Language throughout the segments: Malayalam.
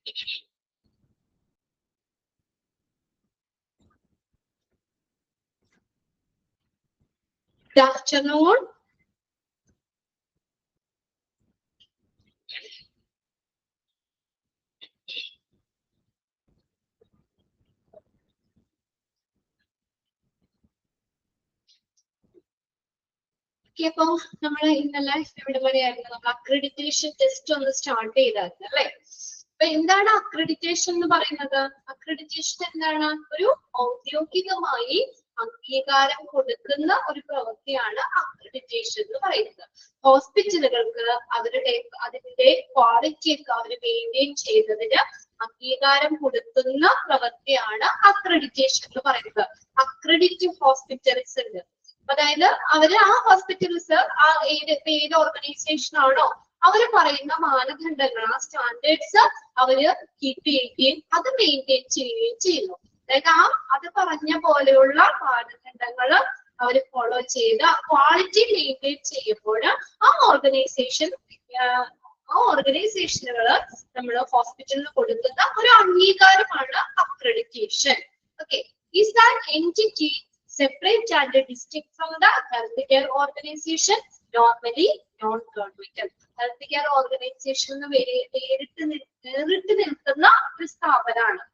Good afternoon. അപ്പൊ നമ്മള് ഇന്നലെ എവിടെ വരെയായിരുന്നു? നമ്മൾ അക്രഡിറ്റേഷൻ ടെസ്റ്റ് ഒന്ന് സ്റ്റാർട്ട് ചെയ്തായിരുന്നു അല്ലെ? അപ്പൊ എന്താണ് അക്രഡിറ്റേഷൻ എന്ന് പറയുന്നത്? അക്രഡിറ്റേഷൻ എന്താണ്? ഒരു ഔദ്യോഗികമായി അംഗീകാരം കൊടുക്കുന്ന ഒരു പ്രവൃത്തിയാണ് അക്രഡിറ്റേഷൻ എന്ന് പറയുന്നത്. ഹോസ്പിറ്റലുകൾക്ക് അതിന്റെ ക്വാളിറ്റി ഒക്കെ അവർ മെയിൻറ്റെയിൻ ചെയ്യുന്നതിന് അംഗീകാരം കൊടുക്കുന്ന പ്രവൃത്തിയാണ് അക്രഡിറ്റേഷൻ എന്ന് പറയുന്നത്. അക്രഡിറ്റ് ഹോസ്പിറ്റൽസ് ഉണ്ട്. അതായത് അവര് ആ ഹോസ്പിറ്റൽസ് ഏത് ഓർഗനൈസേഷൻ ആണോ അവര് പറയുന്ന മാനദണ്ഡങ്ങൾ, ആ സ്റ്റാൻഡേർഡ്സ് അവര് കീപ്പ് ചെയ്യുകയും അത് മെയിൻറ്റെയിൻ ചെയ്യുകയും ചെയ്യുന്നു. അതായത് അത് പറഞ്ഞ പോലെയുള്ള മാനദണ്ഡങ്ങൾ അവര് ഫോളോ ചെയ്ത് ക്വാളിറ്റി മെയിൻറ്റെയിൻ ചെയ്യുമ്പോൾ ആ ഓർഗനൈസേഷനുകള് നമ്മൾ ഹോസ്പിറ്റലിന് കൊടുക്കുന്ന ഒരു അംഗീകാരമാണ് accreditation. Okay, is that entity separate and distinct from the healthcare organization? Normally non-governmental. Healthcare organization നേരിട്ട് നിൽക്കുന്ന ഒരു സ്ഥാപനമാണ്.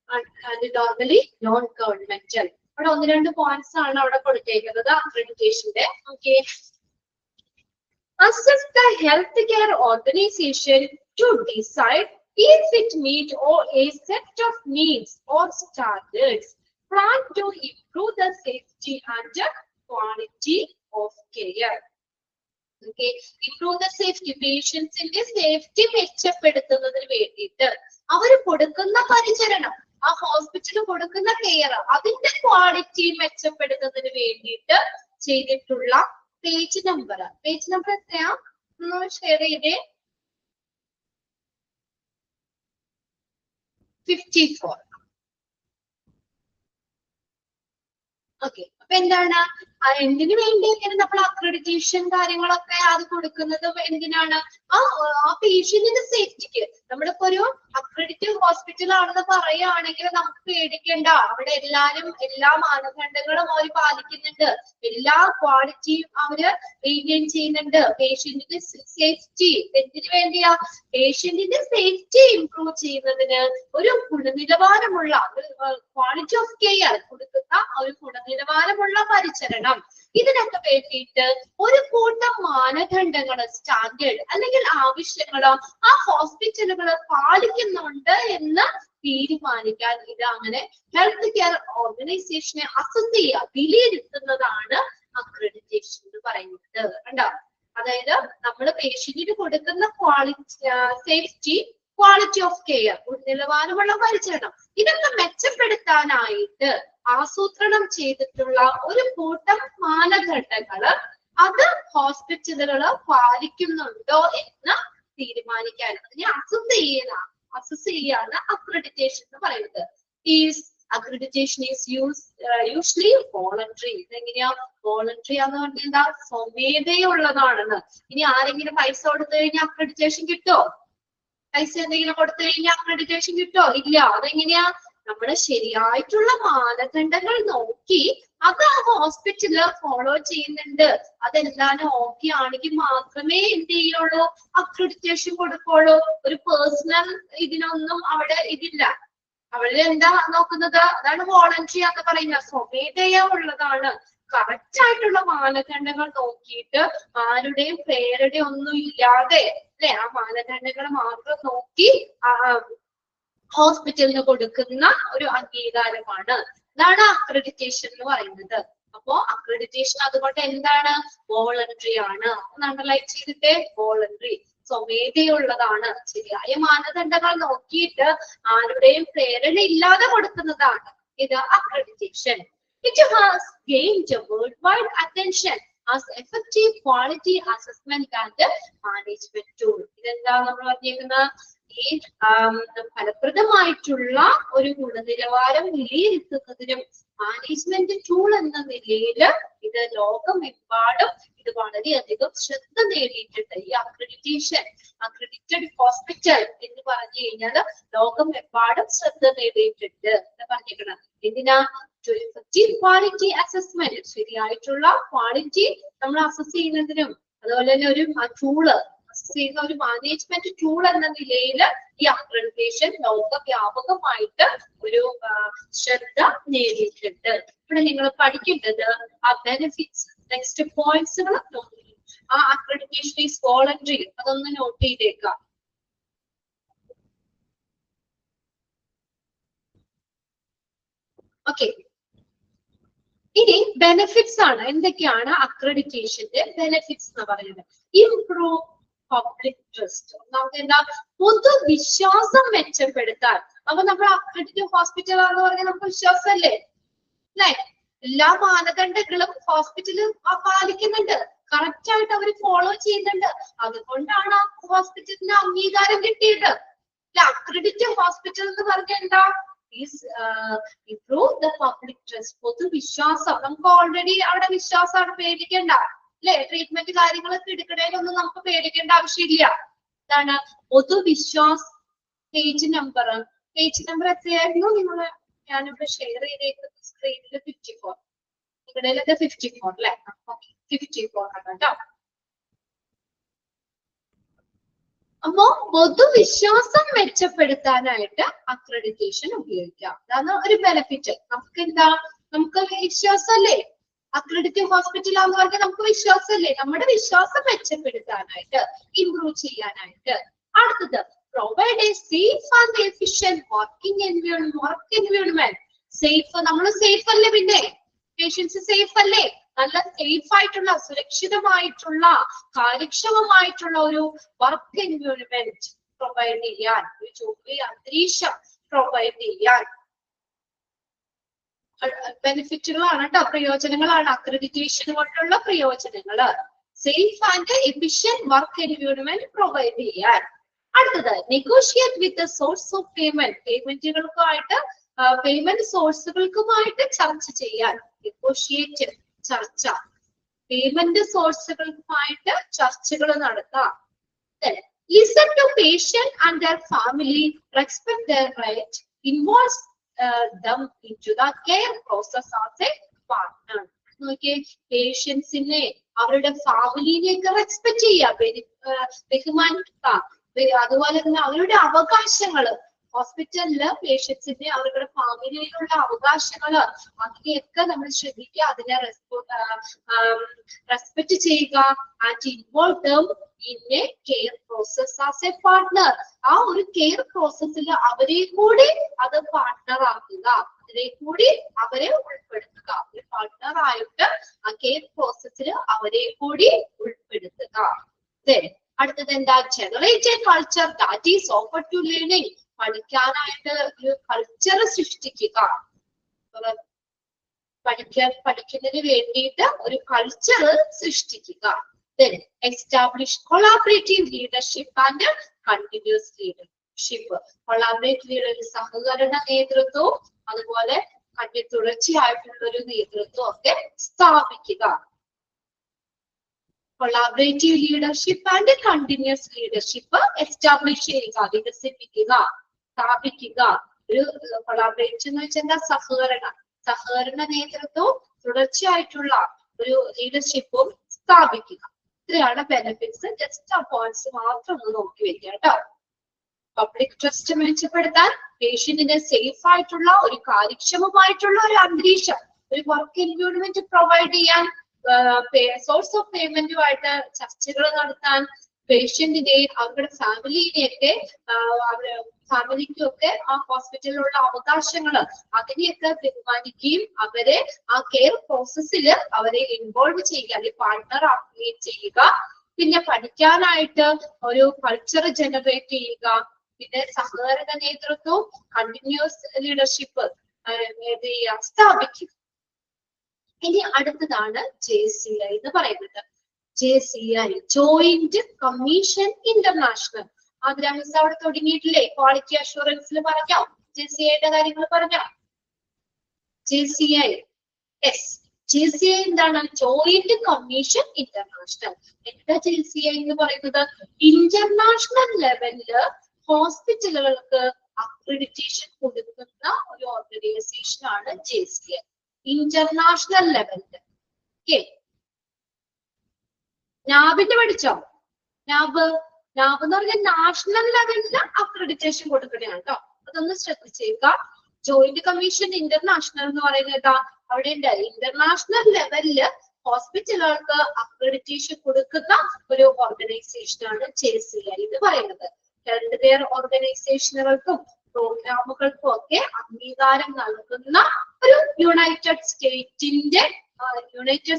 And normally non-governmental. അവിടെ ഒന്ന് രണ്ട് പോയിന്റ്സ് ആണ് അവിടെ കൊടുത്തേക്കുന്നത് അക്രഡിറ്റേഷന്റെ. Okay, assess the healthcare organization to decide if it meet or a set of needs or standards plan to improve the safety and quality of care. Okay, improve the safety. Patients in the safety മെച്ചപ്പെടുത്തുന്നതിന് വേണ്ടിയിട്ട് അവർ കൊടുക്കുന്ന പരിചരണം, ആ ഹോസ്പിറ്റലിൽ കൊടുക്കുന്ന കെയർ, അതിന്റെ ക്വാളിറ്റി മെച്ചപ്പെടുത്തുന്നതിന് വേണ്ടിയിട്ട് ചെയ്തിട്ടുള്ള പേജ് നമ്പർ എത്രയാ? ഷെയർ ചെയ്തേ. 54. ഓക്കെ, അപ്പൊ എന്താണ് എന്തിനു വേണ്ടി നമ്മൾ അക്രഡിറ്റേഷൻ കാര്യങ്ങളൊക്കെ അത് കൊടുക്കുന്നത്? എന്തിനാണ്? ആ പേഷ്യന്റിന്റെ സേഫ്റ്റിക്ക്. നമ്മളിപ്പോ ഒരു അക്രഡിറ്റഡ് ഹോസ്പിറ്റൽ ആണെന്ന് പറയുകയാണെങ്കിൽ നമുക്ക് പേടിക്കേണ്ട. അവിടെ എല്ലാ മാനദണ്ഡങ്ങളും അവർ പാലിക്കുന്നുണ്ട്, എല്ലാ ക്വാളിറ്റിയും അവര് മെയിൻറ്റെയിൻ ചെയ്യുന്നുണ്ട്. പേഷ്യന്റിന്റെ സേഫ്റ്റി എന്തിനു വേണ്ടിയാ? പേഷ്യന്റിന്റെ സേഫ്റ്റി ഇംപ്രൂവ് ചെയ്യുന്നതിന് ഒരു ഗുണനിലവാരമുള്ള ക്വാളിറ്റി ഓഫ് കെയർ കൊടുക്കുന്ന ഒരു ഗുണനിലവാരമുള്ള പരിചരണം, ഇതിനൊക്കെ വേണ്ടിയിട്ട് ഒരു കൂട്ടം മാനദണ്ഡങ്ങള്, സ്റ്റാൻഡേർഡ് അല്ലെങ്കിൽ ആവശ്യങ്ങളോ ആ ഹോസ്പിറ്റലുകള് പാലിക്കുന്നുണ്ട് എന്ന് തീരുമാനിക്കാൻ ഇത് അങ്ങനെ ഹെൽത്ത് കെയർ ഓർഗനൈസേഷനെ അസസ് ചെയ്യുക, വിലയിരുത്തുന്നതാണ് അക്രഡിറ്റേഷൻ എന്ന് പറയുന്നത്. കണ്ടോ? അതായത് നമ്മൾ പേഷ്യന്റിന് കൊടുക്കുന്ന സേഫ്റ്റി, ക്വാളിറ്റി ഓഫ് കെയർ, നിലവാരമുള്ള പരിചരണം, ഇതൊക്കെ മെച്ചപ്പെടുത്താനായിട്ട് ആസൂത്രണം ചെയ്തിട്ടുള്ള ഒരു കൂട്ടം മാനദണ്ഡങ്ങള് അത് ഹോസ്പിറ്റലുകള് പാലിക്കുന്നുണ്ടോ എന്ന് തീരുമാനിക്കാൻ, അതിനെ അസസ് ചെയ്യാണ് അക്രഡിറ്റേഷൻ എന്ന് പറയുന്നത്. Accreditation is usually voluntary. ഇതെങ്ങനെയാ വോളണ്ടറി ആന്ന് പറഞ്ഞാൽ എന്താ? സ്വമേധയുള്ളതാണെന്ന്. ഇനി ആരെങ്കിലും പൈസ കൊടുത്തു കഴിഞ്ഞാൽ അക്രഡിറ്റേഷൻ കിട്ടോ? പൈസ എന്തെങ്കിലും കൊടുത്തു കഴിഞ്ഞാൽ അക്രഡിറ്റേഷൻ കിട്ടോ? ഇല്ല. അതെങ്ങനെയാ? നമ്മള് ശരിയായിട്ടുള്ള മാനദണ്ഡങ്ങൾ നോക്കി അത് ആ ഹോസ്പിറ്റല് ഫോളോ ചെയ്യുന്നുണ്ട്, അതെല്ലാനും ഓക്കെ ആണെങ്കിൽ മാത്രമേ എന്ത് ചെയ്യുള്ളൂ? അക്രഡിറ്റേഷൻ കൊടുക്കുള്ളൂ. ഒരു പേഴ്സണൽ ഇതിനൊന്നും അവിടെ ഇതില്ല. അവിടെ എന്താ നോക്കുന്നത്? അതാണ് വോളണ്ടറി എന്ന് പറയുന്നത്. സ്വമേധയാ ഉള്ളതാണ്. കറക്റ്റ് ആയിട്ടുള്ള മാനദണ്ഡങ്ങൾ നോക്കിയിട്ട് ആരുടെയും പ്രേരണയും ഒന്നും ഇല്ലാതെ അല്ലെ, ആ മാനദണ്ഡങ്ങൾ മാത്രം നോക്കി ഹോസ്പിറ്റലിന് കൊടുക്കുന്ന ഒരു അംഗീകാരമാണ്. ഇതാണ് അക്രഡിറ്റേഷൻ എന്ന് പറയുന്നത്. അപ്പോ അക്രഡിറ്റേഷൻ അതുകൊണ്ട് എന്താണ്? വോളണ്ടറി ആണ്. അണ്ടർലൈൻ ചെയ്തിട്ട്, വോളണ്ടറി, സ്വമേധയുള്ളതാണ്. ശരിയായ മാനദണ്ഡങ്ങൾ നോക്കിയിട്ട് ആരുടെയും പ്രേരണ ഇല്ലാതെ കൊടുക്കുന്നതാണ് ഇത് accreditation. It has gained worldwide attention as effective quality assessment and management tool. ഇതെന്താ നമ്മൾ പറഞ്ഞേക്കുന്നത്? ഈ ഫലപ്രദമായിട്ടുള്ള ഒരു ഗുണനിലവാരം വിലയിരുത്തുന്നതിനും മാനേജ്മെന്റ് ടൂൾ എന്ന നിലയിൽ ഇത് ഇത് ലോകമെമ്പാടും ഇത് വളരെയധികം ശ്രദ്ധ നേടിയിട്ടുണ്ട്. ഈ അക്രഡിറ്റേഷൻ, അക്രഡിറ്റഡ് ഹോസ്പിറ്റൽ എന്ന് പറഞ്ഞു കഴിഞ്ഞാൽ ലോകമെമ്പാടും ശ്രദ്ധ നേടിയിട്ടുണ്ട് എന്ന് പറഞ്ഞിരിക്കണം. എന്തിനാ? ക്വാളിറ്റി അസസ്മെന്റ്, ശരിയായിട്ടുള്ള ക്വാളിറ്റി നമ്മൾ അസസ് ചെയ്യുന്നതിനും അതുപോലെ തന്നെ ഒരു ടൂള് ചെയ്യുന്ന ഒരു മാനേജ്മെന്റ് ടൂൾ എന്ന നിലയിൽ ഈ അക്രഡിറ്റേഷൻ ലോകവ്യാപകമായിട്ട് ഒരു ശ്രദ്ധ നേടിയിട്ടുണ്ട്. ഇവിടെ നിങ്ങൾ പഠിക്കേണ്ടത് ആ ബെനിഫിറ്റ്സ്, നെക്സ്റ്റ് പോയിന്റ്സുകൾ, ആ അക്രഡിറ്റേഷൻ ഈസ് വോളണ്ടറി, അതൊന്ന് നോട്ട് ചെയ്തേക്കാം. ഓക്കെ, ഇനി ബെനിഫിറ്റ്സ് ആണ്. എന്തൊക്കെയാണ് അക്രഡിറ്റേഷന്റെ ബെനിഫിറ്റ്സ് എന്ന് പറയുന്നത്? Improve public trust. നമുക്ക് എന്താ? പൊതുവിശ്വാസം മെച്ചപ്പെടുത്താൻ. അപ്പൊ നമ്മൾ അക്രഡിറ്റഡ് ഹോസ്പിറ്റൽ ആണെന്ന് പറഞ്ഞാൽ നമുക്ക് വിശ്വാസമല്ലേ? അല്ലെ? എല്ലാ മാനദണ്ഡങ്ങളും ഹോസ്പിറ്റല് പാലിക്കുന്നുണ്ട്, കറക്റ്റ് ആയിട്ട് അവർ ഫോളോ ചെയ്യുന്നുണ്ട്. അതുകൊണ്ടാണ് ഹോസ്പിറ്റലിന് അംഗീകാരം കിട്ടിയത്. അക്രഡിറ്റഡ് ഹോസ്പിറ്റൽ എന്ന് പറഞ്ഞാൽ എന്താ? ഇംപ്രൂവ് ദ പബ്ലിക് ട്രസ്റ്റ്, പൊതുവിശ്വാസം. നമുക്ക് ഓൾറെഡി അവിടെ വിശ്വാസമാണ്, പേടിക്കേണ്ട അല്ലെ? ട്രീറ്റ്മെന്റ് കാര്യങ്ങളൊക്കെ എടുക്കണേലൊന്നും നമുക്ക് പേടിക്കേണ്ട ആവശ്യമില്ല. എന്താണ് പൊതുവിശ്വാസം? പേജ് നമ്പർ എത്രയായിരുന്നു നിങ്ങള്? ഞാനിവിടെ ഷെയർ ചെയ്തേക്കുന്ന സ്ക്രീനിൽ 54, നിങ്ങളുടെ 54 അല്ലെ? 54 ആണ് കേട്ടോ. അപ്പോ പൊതുവിശ്വാസം മെച്ചപ്പെടുത്താനായിട്ട് അക്രഡിറ്റേഷൻ ഉപയോഗിക്കാം. അതാണ് ഒരു ബെനിഫിറ്റ്. നമുക്ക് എന്താ? നമുക്ക് വിശ്വാസമല്ലേ? അക്രഡിറ്റഡ് ഹോസ്പിറ്റൽ ആണെന്ന് പറഞ്ഞാൽ നമുക്ക് വിശ്വാസമല്ലേ? നമ്മുടെ വിശ്വാസം മെച്ചപ്പെടുത്താനായിട്ട്, ഇംപ്രൂവ് ചെയ്യാനായിട്ട്. അടുത്തത്, provide A safe and efficient working environment. Safe, നമ്മൾ സേഫ് അല്ലേ? പിന്നെ പേഷ്യൻസ് സേഫ് അല്ലേ? നല്ല സേഫ് ആയിട്ടുള്ള, സുരക്ഷിതമായിട്ടുള്ള, കാര്യക്ഷമമായിട്ടുള്ള ഒരു വർക്ക് എൻവയോൺമെന്റ് പ്രൊവൈഡ് ചെയ്യാൻ, ഒരു ജോലി അന്തരീക്ഷം പ്രൊവൈഡ് ചെയ്യാൻ ബെനിഫിറ്റുകളാണ് കേട്ടോ, പ്രയോജനങ്ങളാണ് അക്രഡിറ്റേഷൻ കൊണ്ടുള്ള പ്രയോജനങ്ങള്. Safe and efficient work environment provide ചെയ്യാൻ. അടുത്തത്, negotiate with source of payment. പേയ്മെന്റുകൾക്കുമായിട്ട്, പേയ്മെന്റ് സോഴ്സുകൾക്കുമായിട്ട് ചർച്ച ചെയ്യാൻ. നെഗോഷിയേറ്റ്, ചർച്ച. പേയ്മെന്റ് സോഴ്സുകൾക്കുമായിട്ട് ചർച്ചകൾ നടത്താം. Listen to patient and their family, respect their right, involve them into the care process as a partner. നോക്കിയേ, പേഷ്യൻസിനെ, അവരുടെ ഫാമിലിനെയൊക്കെ റെസ്പെക്ട് ചെയ്യുക, ബഹുമാനിക്കുക. അതുപോലെ തന്നെ അവരുടെ അവകാശങ്ങള്, ഹോസ്പിറ്റലില് പേഷ്യൻസിന്റെ അവരുടെ ഫാമിലിയിലുള്ള അവകാശങ്ങള്, അതിനെയൊക്കെ നമ്മൾ ശ്രദ്ധിക്കുക, അതിനെ റെസ്പെക്ട് ചെയ്യുക. And involve them in a care process as a partner. ആ ഒരു കെയർ പ്രോസസ്സിൽ അവരെ കൂടി അത് പാർട്ട്ണർ ആക്കുക, അതിനെ കൂടി അവരെ ഉൾപ്പെടുത്തുക. ഒരു പാർട്ട്ണർ ആയിട്ട് ആ കെയർ പ്രോസസ്സിൽ അവരെ കൂടി ഉൾപ്പെടുത്തുക. അടുത്തത് എന്താ? Generate a culture that is open to learning. പഠിക്കാനായിട്ട് ഒരു കൾച്ചർ സൃഷ്ടിക്കുക. പഠിക്കുന്നതിന് വേണ്ടിയിട്ട് ഒരു കൾച്ചർ സൃഷ്ടിക്കുക. Then establish collaborative leadership and continuous leadership. Collaborative leadership, സഹകരണ നേതൃത്വവും അതുപോലെ തുടർച്ചയായിട്ടുള്ള ഒരു നേതൃത്വം ഒക്കെ സ്ഥാപിക്കുക. Collaborative leadership and continuous leadership establish ചെയ്യുക, വികസിപ്പിക്കുക, സ്ഥാപിക്കുക. ഒരു കൊളാബറേറ്റ് എന്ന് വെച്ചാൽ സഹകരണ നേതൃത്വവും തുടർച്ചയായിട്ടുള്ള ഒരു ലീഡർഷിപ്പും സ്ഥാപിക്കുക. ഇത്രയാണ് ബെനിഫിറ്റ്സ്. ജസ്റ്റ് ആ പോയിന്റ്സ് മാത്രം ഒന്ന് നോക്കി വെക്കുക കേട്ടോ. പബ്ലിക് ട്രസ്റ്റ് മെച്ചപ്പെടുത്താൻ, പേഷ്യന്റിന് സേഫ് ആയിട്ടുള്ള ഒരു കാര്യക്ഷമമായിട്ടുള്ള ഒരു അന്തരീക്ഷം, ഒരു വർക്ക് എൻവയോൺമെന്റ് പ്രൊവൈഡ് ചെയ്യാൻ, സോഴ്സ് ഓഫ് പേയ്മെന്റുമായിട്ട് ചർച്ചകൾ നടത്താൻ, പേഷ്യന്റിനെ അവരുടെ ഫാമിലിനെയൊക്കെ ഫാമിലിക്കൊക്കെ ആ ഹോസ്പിറ്റലിലുള്ള അവകാശങ്ങൾ അതിനെയൊക്കെ ബഹുമാനിക്കുകയും അവരെ ആ കെയർ പ്രോസസ്സിൽ അവരെ ഇൻവോൾവ് ചെയ്യുക, അല്ലെങ്കിൽ പാർട്ട്ണർ ആക്കുകയും ചെയ്യുക. പിന്നെ പഠിക്കാനായിട്ട് ഒരു കൾച്ചർ ജനറേറ്റ് ചെയ്യുക. പിന്നെ സഹകരണ നേതൃത്വവും കണ്ടിന്യൂസ് ലീഡർഷിപ്പ് സ്ഥാപിക്കുക. ഇനി അടുത്തതാണ് JCI എന്ന് പറയുന്നത്. JCI, joint commission international. Athira miss അവിടെ തുടങ്ങിയിട്ടില്ലേ? ക്വാളിറ്റി അഷുറൻസിൽ പറഞ്ഞോ? JCIയുടെ കാര്യങ്ങൾ പറഞ്ഞോ? JCI, yes, JCI എന്താണ്? Joint commission international. എന്താ JCI എന്ന് പറയുന്നത്? ഇന്റർനാഷണൽ ലെവലില് ഹോസ്പിറ്റലുകൾക്ക് അക്രഡിറ്റേഷൻ കൊടുക്കുന്ന ഒരു ഓർഗനൈസേഷൻ ആണ് JCI. ഇന്റർനാഷണൽ ലെവലില്. ഓക്കെ, നാബിന്റെ പഠിച്ചോ? നാബ് എന്ന് പറഞ്ഞാൽ നാഷണൽ ലെവലില് അക്രഡിറ്റേഷൻ കൊടുക്കണയാണ് കേട്ടോ. അതൊന്ന് ശ്രദ്ധിച്ചേക്കുക. ജോയിന്റ് കമ്മീഷൻ ഇന്റർനാഷണൽ എന്ന് പറയുന്നത് അവിടെ ഉണ്ട്. ഇന്റർനാഷണൽ ലെവലില് ഹോസ്പിറ്റലുകൾക്ക് അക്രഡിറ്റേഷൻ കൊടുക്കുന്ന ഒരു ഓർഗനൈസേഷൻ ആണ് JCI എന്ന് പറയുന്നത്. ഹെൽത്ത് കെയർ ഓർഗനൈസേഷനുകൾക്കും പ്രോഗ്രാമുകൾക്കും ഒക്കെ അംഗീകാരം നൽകുന്ന ഒരു യുണൈറ്റഡ്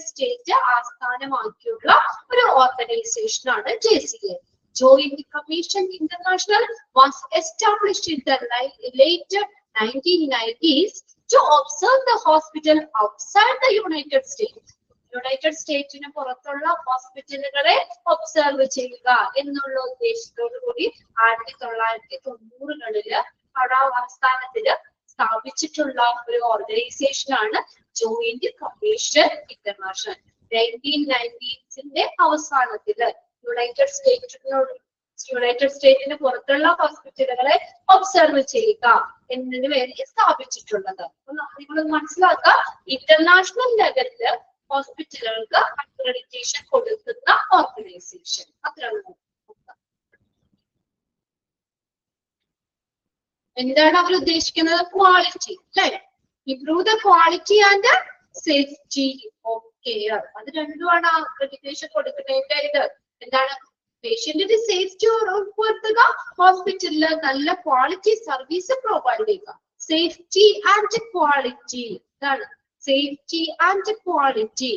സ്റ്റേറ്റ് ആസ്ഥാനമാക്കിയുള്ള ഒരു ഓർഗനൈസേഷൻ ആണ് JCI. Joint Commission International was established in the late 1990s to observe the hospital outside the United States. United സ്റ്റേറ്റിന് പുറത്തുള്ള ഹോസ്പിറ്റലുകളെ ഒബ്സർവ് ചെയ്യുക എന്നുള്ള ഉദ്ദേശത്തോടു കൂടി 1990കളില് അവിടെ ആസ്ഥാനത്തില് സ്ഥാപിച്ചിട്ടുള്ള ഒരു ഓർഗനൈസേഷൻ ആണ് ജോയിന്റ് കമ്മീഷൻ ഇന്റർനാഷണൽ. 1990s അവസാനത്തില് യുണൈറ്റഡ് സ്റ്റേറ്റിന് പുറത്തുള്ള ഹോസ്പിറ്റലുകളെ ഒബ്സർവ് ചെയ്യുക എന്നതിന് വേണ്ടി സ്ഥാപിച്ചിട്ടുള്ളത്. നിങ്ങൾ മനസ്സിലാക്കുക, ഇന്റർനാഷണൽ ലെവലില് ഹോസ്പിറ്റലുകൾക്ക് അക്രഡിറ്റേഷൻ കൊടുക്കുന്ന ഓർഗനൈസേഷൻ. അത്രയാണ്. എന്താണ് അവർ ഉദ്ദേശിക്കുന്നത്? ക്വാളിറ്റി, അല്ലെ? Improve the quality and safety of care. അത് രണ്ടുമാണ് അക്രഡിറ്റേഷൻ കൊടുക്കുന്നതിന്റെ ഇത്. എന്താണ്? പേഷ്യന്റിന്റെ സേഫ്റ്റി ഉറപ്പുവരുത്തുക, ഹോസ്പിറ്റലില് നല്ല ക്വാളിറ്റി സർവീസ് പ്രൊവൈഡ് ചെയ്യുക. സേഫ്റ്റി ആൻഡ് ക്വാളിറ്റി, ഇതാണ് സേഫ്റ്റി ആൻഡ് ക്വാളിറ്റി.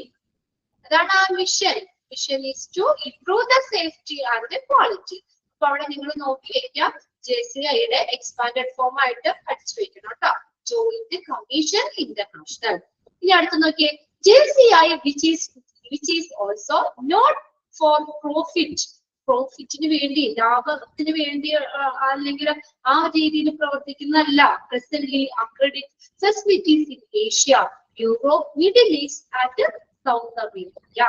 അതാണ് ആ mission. Mission is to improve the safety and quality. അപ്പൊ അവിടെ നിങ്ങൾ നോക്കിയിരിക്കാം, JCIയുടെ എക്സ്പാൻഡഡ് ഫോം ആയിട്ട് പഠിച്ചു വെക്കണം കേട്ടോ. Joint commission international. ഇനി അടുത്ത് നോക്കിയേ, JCI which is also not for profit. പ്രോഫിറ്റിന് വേണ്ടി, ലാഭത്തിന് വേണ്ടി അല്ലെങ്കിൽ ആ രീതിയിൽ പ്രവർത്തിക്കുന്നതല്ല. Presently accredit facilities in Asia, Europe, Middle East and South America.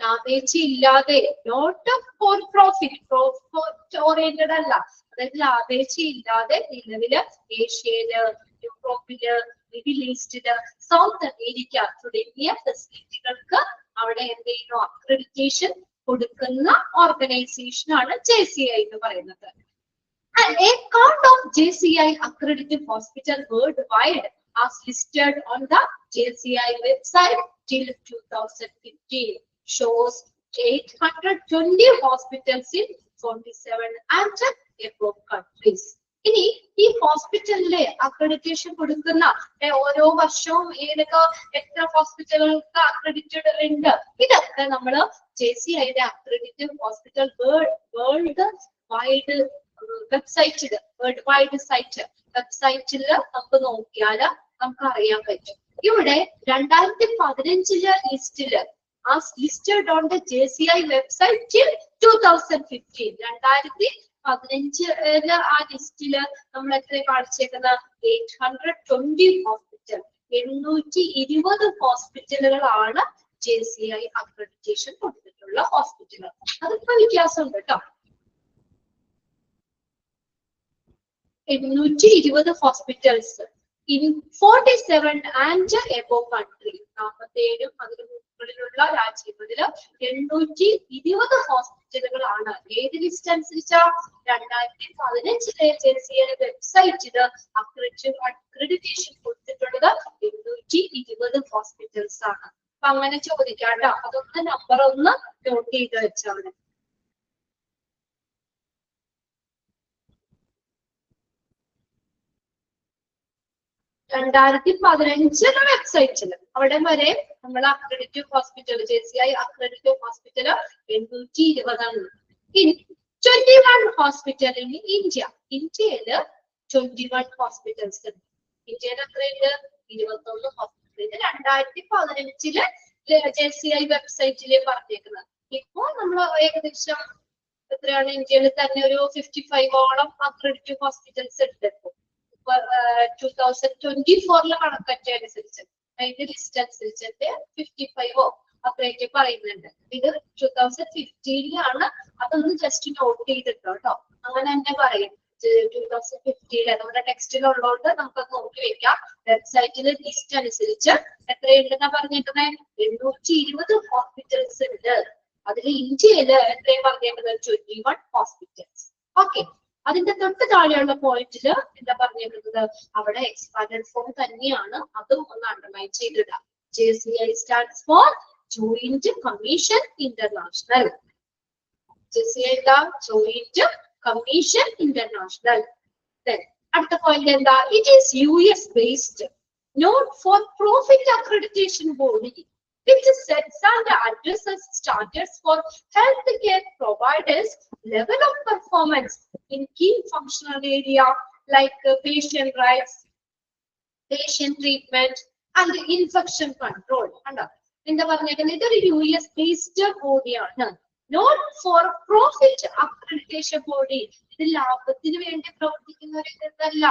ലാഭേച്ഛയില്ലാതെ, നോട്ട് ഫോർ പ്രോഫിറ്റ് ഓറിയന്റഡ് അല്ല. അതായത് ലാഭേച്ഛയില്ലാതെ നിലവില് ഏഷ്യയില്, യൂറോപ്പില്, മിഡിൽ ഈസ്റ്റില്, സൗത്ത് അമേരിക്ക തുടങ്ങിയ ഫെസിലിറ്റികൾക്ക് അവിടെ എന്ത് ചെയ്യുന്നു? അക്രഡിറ്റേഷൻ കൊടുക്കുന്ന ഓർഗനൈസേഷൻ ആണ് JCI എന്ന് പറയുന്നത്. A count of JCI accredited hospital worldwide as listed on the JCI website till 2015 shows 820 hospitals in 47 and above countries. ഇനി ഈ ഹോസ്പിറ്റലിലെ അക്രഡിറ്റേഷൻ കൊടുക്കുന്ന ഓരോ വർഷവും എത്ര ഹോസ്പിറ്റലുകൾക്ക് അക്രഡിറ്റഡ് ഉണ്ട്, ഇതൊക്കെ നമ്മള് JCIയുടെ അക്രഡിറ്റഡ് ഹോസ്പിറ്റൽ വേൾഡ് വൈഡ് വെബ്സൈറ്റില് നമുക്ക് നോക്കിയാല് നമുക്ക് അറിയാൻ പറ്റും. ഇവിടെ 2015 ലിസ്റ്റില് listed on the JCI website till 2015. 2015 ആ ലിസ്റ്റില് നമ്മൾ എത്ര കാണിച്ചേക്കുന്ന 820 ഹോസ്പിറ്റൽ, 820 ഹോസ്പിറ്റലുകളാണ് JCI അക്രഡിറ്റേഷൻ കൊടുത്തിട്ടുള്ള ഹോസ്പിറ്റലുകൾ. അതിപ്പോ വ്യത്യാസമുണ്ട് കേട്ടോ. 820 hospitals in 47 and above country. 47 അതിന് മുകളിലുള്ള രാജ്യങ്ങളില് 820 ഹോസ്പിറ്റലുകളാണ്. ഏത് ലിസ്റ്റ് അനുസരിച്ചാ? 2015 JCI വെബ്സൈറ്റില് അക്രഡിറ്റേഷൻ കൊടുത്തിട്ടുള്ളത് 820 ഹോസ്പിറ്റൽസ് ആണ്. അപ്പൊ അങ്ങനെ ചോദിക്കാട്ടോ, അതൊന്ന് നമ്പർ ഒന്ന് നോട്ട് ചെയ്ത് വെച്ചാൽ. 2015 വെബ്സൈറ്റില് അവിടെ വരെ നമ്മൾ accredited hospital, JCI accredited hospital 820 ആണ്. 21 ഹോസ്പിറ്റൽ ഇൻ ഇന്ത്യ. ഇന്ത്യയില് 21 ഹോസ്പിറ്റൽസ് ഉണ്ട്. ഇന്ത്യയിൽ എത്രയുണ്ട്? 21 ഹോസ്പിറ്റൽ. 2015 JCI വെബ്സൈറ്റില് പറഞ്ഞേക്കുന്നത്. ഇപ്പോ നമ്മൾ ഏകദേശം എത്രയാണ്? ഇന്ത്യയിൽ തന്നെ ഒരു 55ഓളം അക്രഡിറ്റഡ് ഹോസ്പിറ്റൽസ് ഉണ്ട്. 2024 കണക്കറ്റ അനുസരിച്ച് അതിന്റെ ലിസ്റ്റ് അനുസരിച്ചിട്ട് 55 അത്രയൊക്കെ പറയുന്നുണ്ട്. ഇത് 2015 അതൊന്ന് ജസ്റ്റ് നോട്ട് ചെയ്തിട്ടോ കേട്ടോ. അങ്ങനെ തന്നെ പറയും 2015 നമ്മുടെ ടെക്സ്റ്റിലുള്ളതുകൊണ്ട് നമുക്കത് നോക്കി വെക്കാം. വെബ്സൈറ്റിലെ ലിസ്റ്റ് അനുസരിച്ച് എത്രയുണ്ടെന്നാ പറഞ്ഞേക്കുന്നത്? 820 ഹോസ്പിറ്റൽസ് ഉണ്ട്. അതിൽ ഇന്ത്യയില് എത്രയും പറഞ്ഞേക്കുന്നത്? 21 ഹോസ്പിറ്റൽസ്. ഓക്കെ, അതിന്റെ തൊട്ട് താഴെയുള്ള പോയിന്റില് എന്താ പറഞ്ഞേക്കുന്നത്? അവിടെ എക്സ്പാൻഡഡ് ഫോം തന്നെയാണ്, അതും ഒന്ന് അണ്ടർലൈൻ ചെയ്തിടാം. JCI stands for joint commission International. JCI എന്താ? Joint commission International. അടുത്ത പോയിന്റ് എന്താ? It is US based not for profit accreditation body which sets and addresses standards for healthcare providers level of performance in key functional area like patient rights, patient treatment and infection control. എന്താ പറഞ്ഞേക്കുന്നത്? ഇതൊരു US based ബോഡിയാണ്. Not for profit accreditation body. ഇത് ലാഭത്തിന് വേണ്ടി പ്രവർത്തിക്കുന്ന ഒരു ഇതല്ല,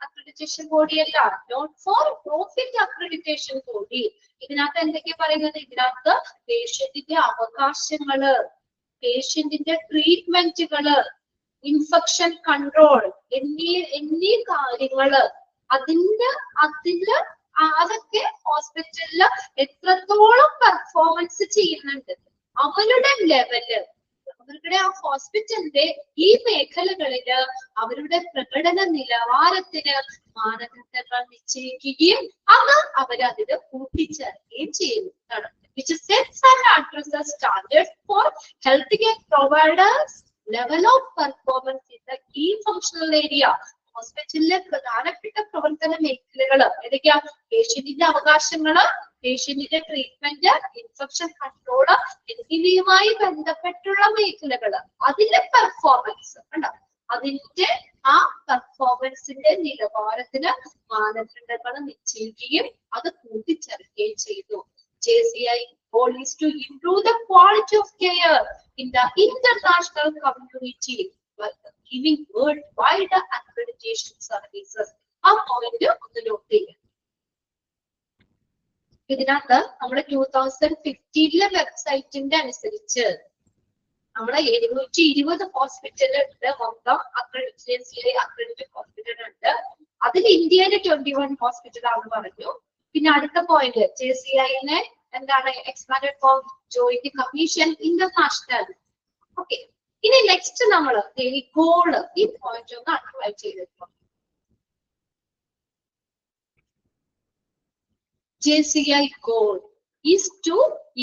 അക്രഡിറ്റേഷൻ ബോഡി അല്ല. Not for profit accreditation body. ഇതിനകത്ത് എന്തൊക്കെയാ പറയുന്നത്? ഇതിനകത്ത് പേഷ്യന്റിന്റെ അവകാശങ്ങള്, പേഷ്യന്റിന്റെ ട്രീറ്റ്മെന്റുകള്, ഇൻഫെക്ഷൻ കൺട്രോൾ എന്നീ കാര്യങ്ങള് അതില് അതൊക്കെ ഹോസ്പിറ്റലില് എത്രത്തോളം പെർഫോമൻസ് ചെയ്യുന്നുണ്ട്, അവരുടെ ലെവല്, അവരുടെ ആ ഹോസ്പിറ്റലിന്റെ ഈ മേഖലകളില് അവരുടെ പ്രകടന നിലവാരത്തിന് മാനദണ്ഡങ്ങൾ നിശ്ചയിക്കുകയും അത് അവരതിന് കൂട്ടിച്ചേർക്കുകയും ചെയ്യുന്നതാണ്. Which sets and addresses standards for healthcare providers level of performance in the key functional area. ഹോസ്പിറ്റലിലെ പ്രധാനപ്പെട്ട പ്രവർത്തന മേഖലകള് ഏതൊക്കെയാ? പേഷ്യന്റിന്റെ അവകാശങ്ങള്, പേഷ്യന്റിന്റെ ട്രീറ്റ്മെന്റ്, ഇൻഫെക്ഷൻ കൺട്രോള് എന്നിവയുമായി ബന്ധപ്പെട്ടുള്ള മേഖലകള്, അതിന്റെ പെർഫോമൻസ് കണ്ടോ, അതിന്റെ ആ പെർഫോമൻസിന്റെ നിലവാരത്തിന് മാനദണ്ഡങ്ങൾ നിശ്ചയിക്കുകയും അത് കൂട്ടിച്ചേർക്കുകയും ചെയ്തു. JCI goal is to improve the quality of care in the international community by giving worldwide accreditation services. ആ പോയിന്റ് ഒന്ന് നോട്ട് ചെയ്യാം. ഇതിനകത്ത് നമ്മുടെ 2015 വെബ്സൈറ്റിന്റെ അനുസരിച്ച് നമ്മളെ 720 ഹോസ്പിറ്റലുണ്ട് മൊത്തം. അക്രഡിറ്റഡ് ഹോസ്പിറ്റൽ ഉണ്ട്. അതിൽ ഇന്ത്യയിലെ 21 ഹോസ്പിറ്റൽ ആണെന്ന് പറഞ്ഞു. പിന്നെ അടുത്ത പോയിന്റ് JCIനെ എന്താണ്? Expanded for joint commission international. Okay, ഇനി നെക്സ്റ്റ് നമ്മള് ഗോള്, ഈ പോയിന്റ് ഒന്ന് അണ്ടർലൈൻ ചെയ്തിട്ടുണ്ട്. JCI goal is to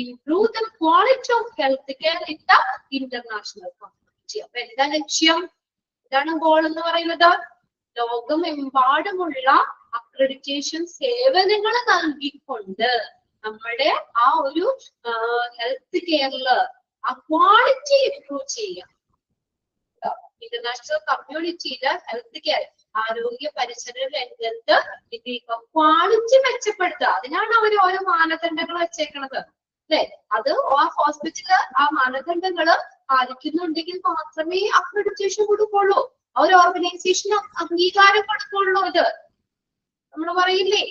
improve the quality of healthcare in the international community. അപ്പൊ എന്താ ലക്ഷ്യം? എന്താണ് ഗോൾ എന്ന് പറയുന്നത്? ലോകമെമ്പാടുമുള്ള അക്രഡിറ്റേഷൻ സേവനങ്ങൾ നൽകിക്കൊണ്ട് നമ്മുടെ ആ ഒരു ഹെൽത്ത് കെയറില് ആ ക്വാളിറ്റി ഇംപ്രൂവ് ചെയ്യാം. ഇന്റർനാഷണൽ കമ്മ്യൂണിറ്റിയില് ഹെൽത്ത് കെയർ, ആരോഗ്യ പരിസര രംഗത്ത് ക്വാളിറ്റി മെച്ചപ്പെടുത്തുക. അതിനാണ് അവർ ഓരോ മാനദണ്ഡങ്ങൾ വെച്ചേക്കണത് അല്ലെ. അത് ആ ഹോസ്പിറ്റല് ആ മാനദണ്ഡങ്ങള് പാലിക്കുന്നുണ്ടെങ്കിൽ മാത്രമേ അക്രഡിറ്റേഷൻ കൊടുക്കുള്ളൂ, ആ ഒരു ഓർഗനൈസേഷന് അംഗീകാരം കൊടുക്കുള്ളൂ. ഇത് നമ്മൾ പറയില്ലേ,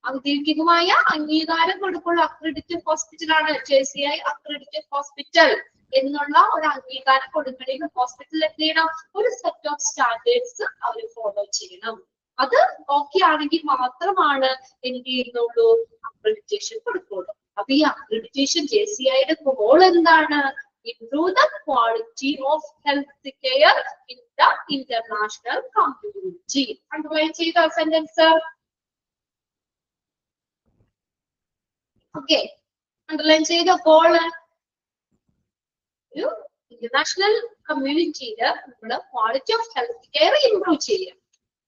ഔദ്യോഗികമായ അംഗീകാരം കൊടുക്കുള്ള അക്രഡിറ്റഡ് ഹോസ്പിറ്റലാണ് JCI അക്രഡിറ്റഡ് ഹോസ്പിറ്റൽ എന്നുള്ള ഒരു അംഗീകാരം കൊടുക്കണമെങ്കിൽ ഹോസ്പിറ്റലിൽ എന്ത് ചെയ്യണം? ഒരു സെറ്റ് ഓഫ് സ്റ്റാൻഡേർഡ്സ് അവർ ഫോളോ ചെയ്യണം. അത് ഓക്കെ ആണെങ്കിൽ മാത്രമാണ് എന്ത് ചെയ്യുന്നുള്ളൂ? അക്രഡിറ്റേഷൻ കൊടുക്കുള്ളൂ. അപ്പൊ ഈ അക്രഡിറ്റേഷൻ JCIയുടെ ഗോൾ എന്താണ്? Improve the quality of health care in the international community. Underline ചെയ്ത സെന്റൻസ്. ഓക്കെ, അണ്ടർലൈൻ ചെയ്ത ഗോള് ഒരു ഇന്റർനാഷണൽ കമ്മ്യൂണിറ്റിയില് നമ്മള് quality of health care improve ചെയ്യുക,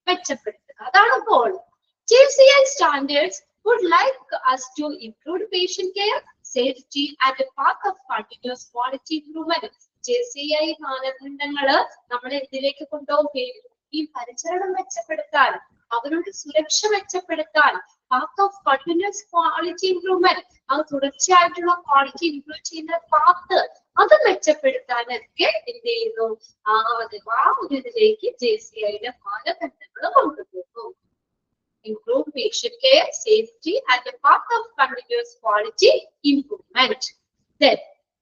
മെച്ചപ്പെടുത്തുക. അതാണ് goal. JCI standards would like us to improve patient care, safety and a path of continuous quality improvement. JCI മാനദണ്ഡങ്ങള് നമ്മൾ എന്തിലേക്ക് കൊണ്ടുപോകും? ഈ പരിചരണം മെച്ചപ്പെടുത്താൻ, അവരുടെ സുരക്ഷ മെച്ചപ്പെടുത്താൻ, path of continuous quality improvement, അത് തുടർച്ചയായിട്ടുള്ള ക്വാളിറ്റി ഇംപ്രൂവ് ചെയ്യുന്ന പാത്ത് അത് മെച്ചപ്പെടുത്താനൊക്കെ എന്ത് ചെയ്യുന്നു? ആ ഒരു ഇതിലേക്ക് JCIയുടെ മാനദണ്ഡങ്ങൾ കൊണ്ടുപോകും. improve patient care, safety, and a path of continuous quality improvement. Then,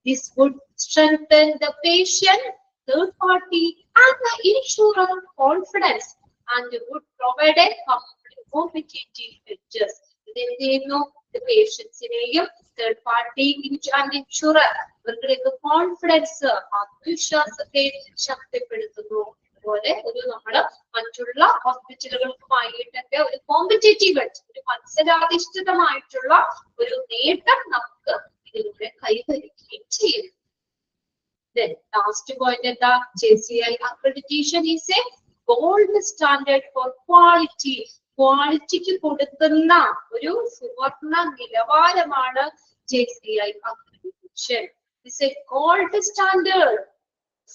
this would strengthen the patient, third party, and the insurer confidence and would provide a competitive edges. Then they know the patients in a third party and insurer ഇവർക്കൊക്കെ കോൺഫിഡൻസ് ആത്മവിശ്വാസത്തെ ശക്തിപ്പെടുത്തുന്നു. അതുപോലെ ഒരു നമ്മള് മറ്റുള്ള ഹോസ്പിറ്റലുകൾക്കുമായിട്ടൊക്കെ ഒരു കോമ്പറ്റേറ്റീവ് ഒരു മത്സരാധിഷ്ഠിതമായിട്ടുള്ള ഒരു നേട്ടം നമുക്ക് ഇതിലൂടെ കൈവരിക്കുകയും ചെയ്യുന്നു. Then last point എന്താ? JCI accreditation is a gold standard for quality. ക്വാളിറ്റിക്ക് കൊടുക്കുന്ന ഒരു സുവർണ നിലവാരമാണ് JCI accreditation. It's a gold standard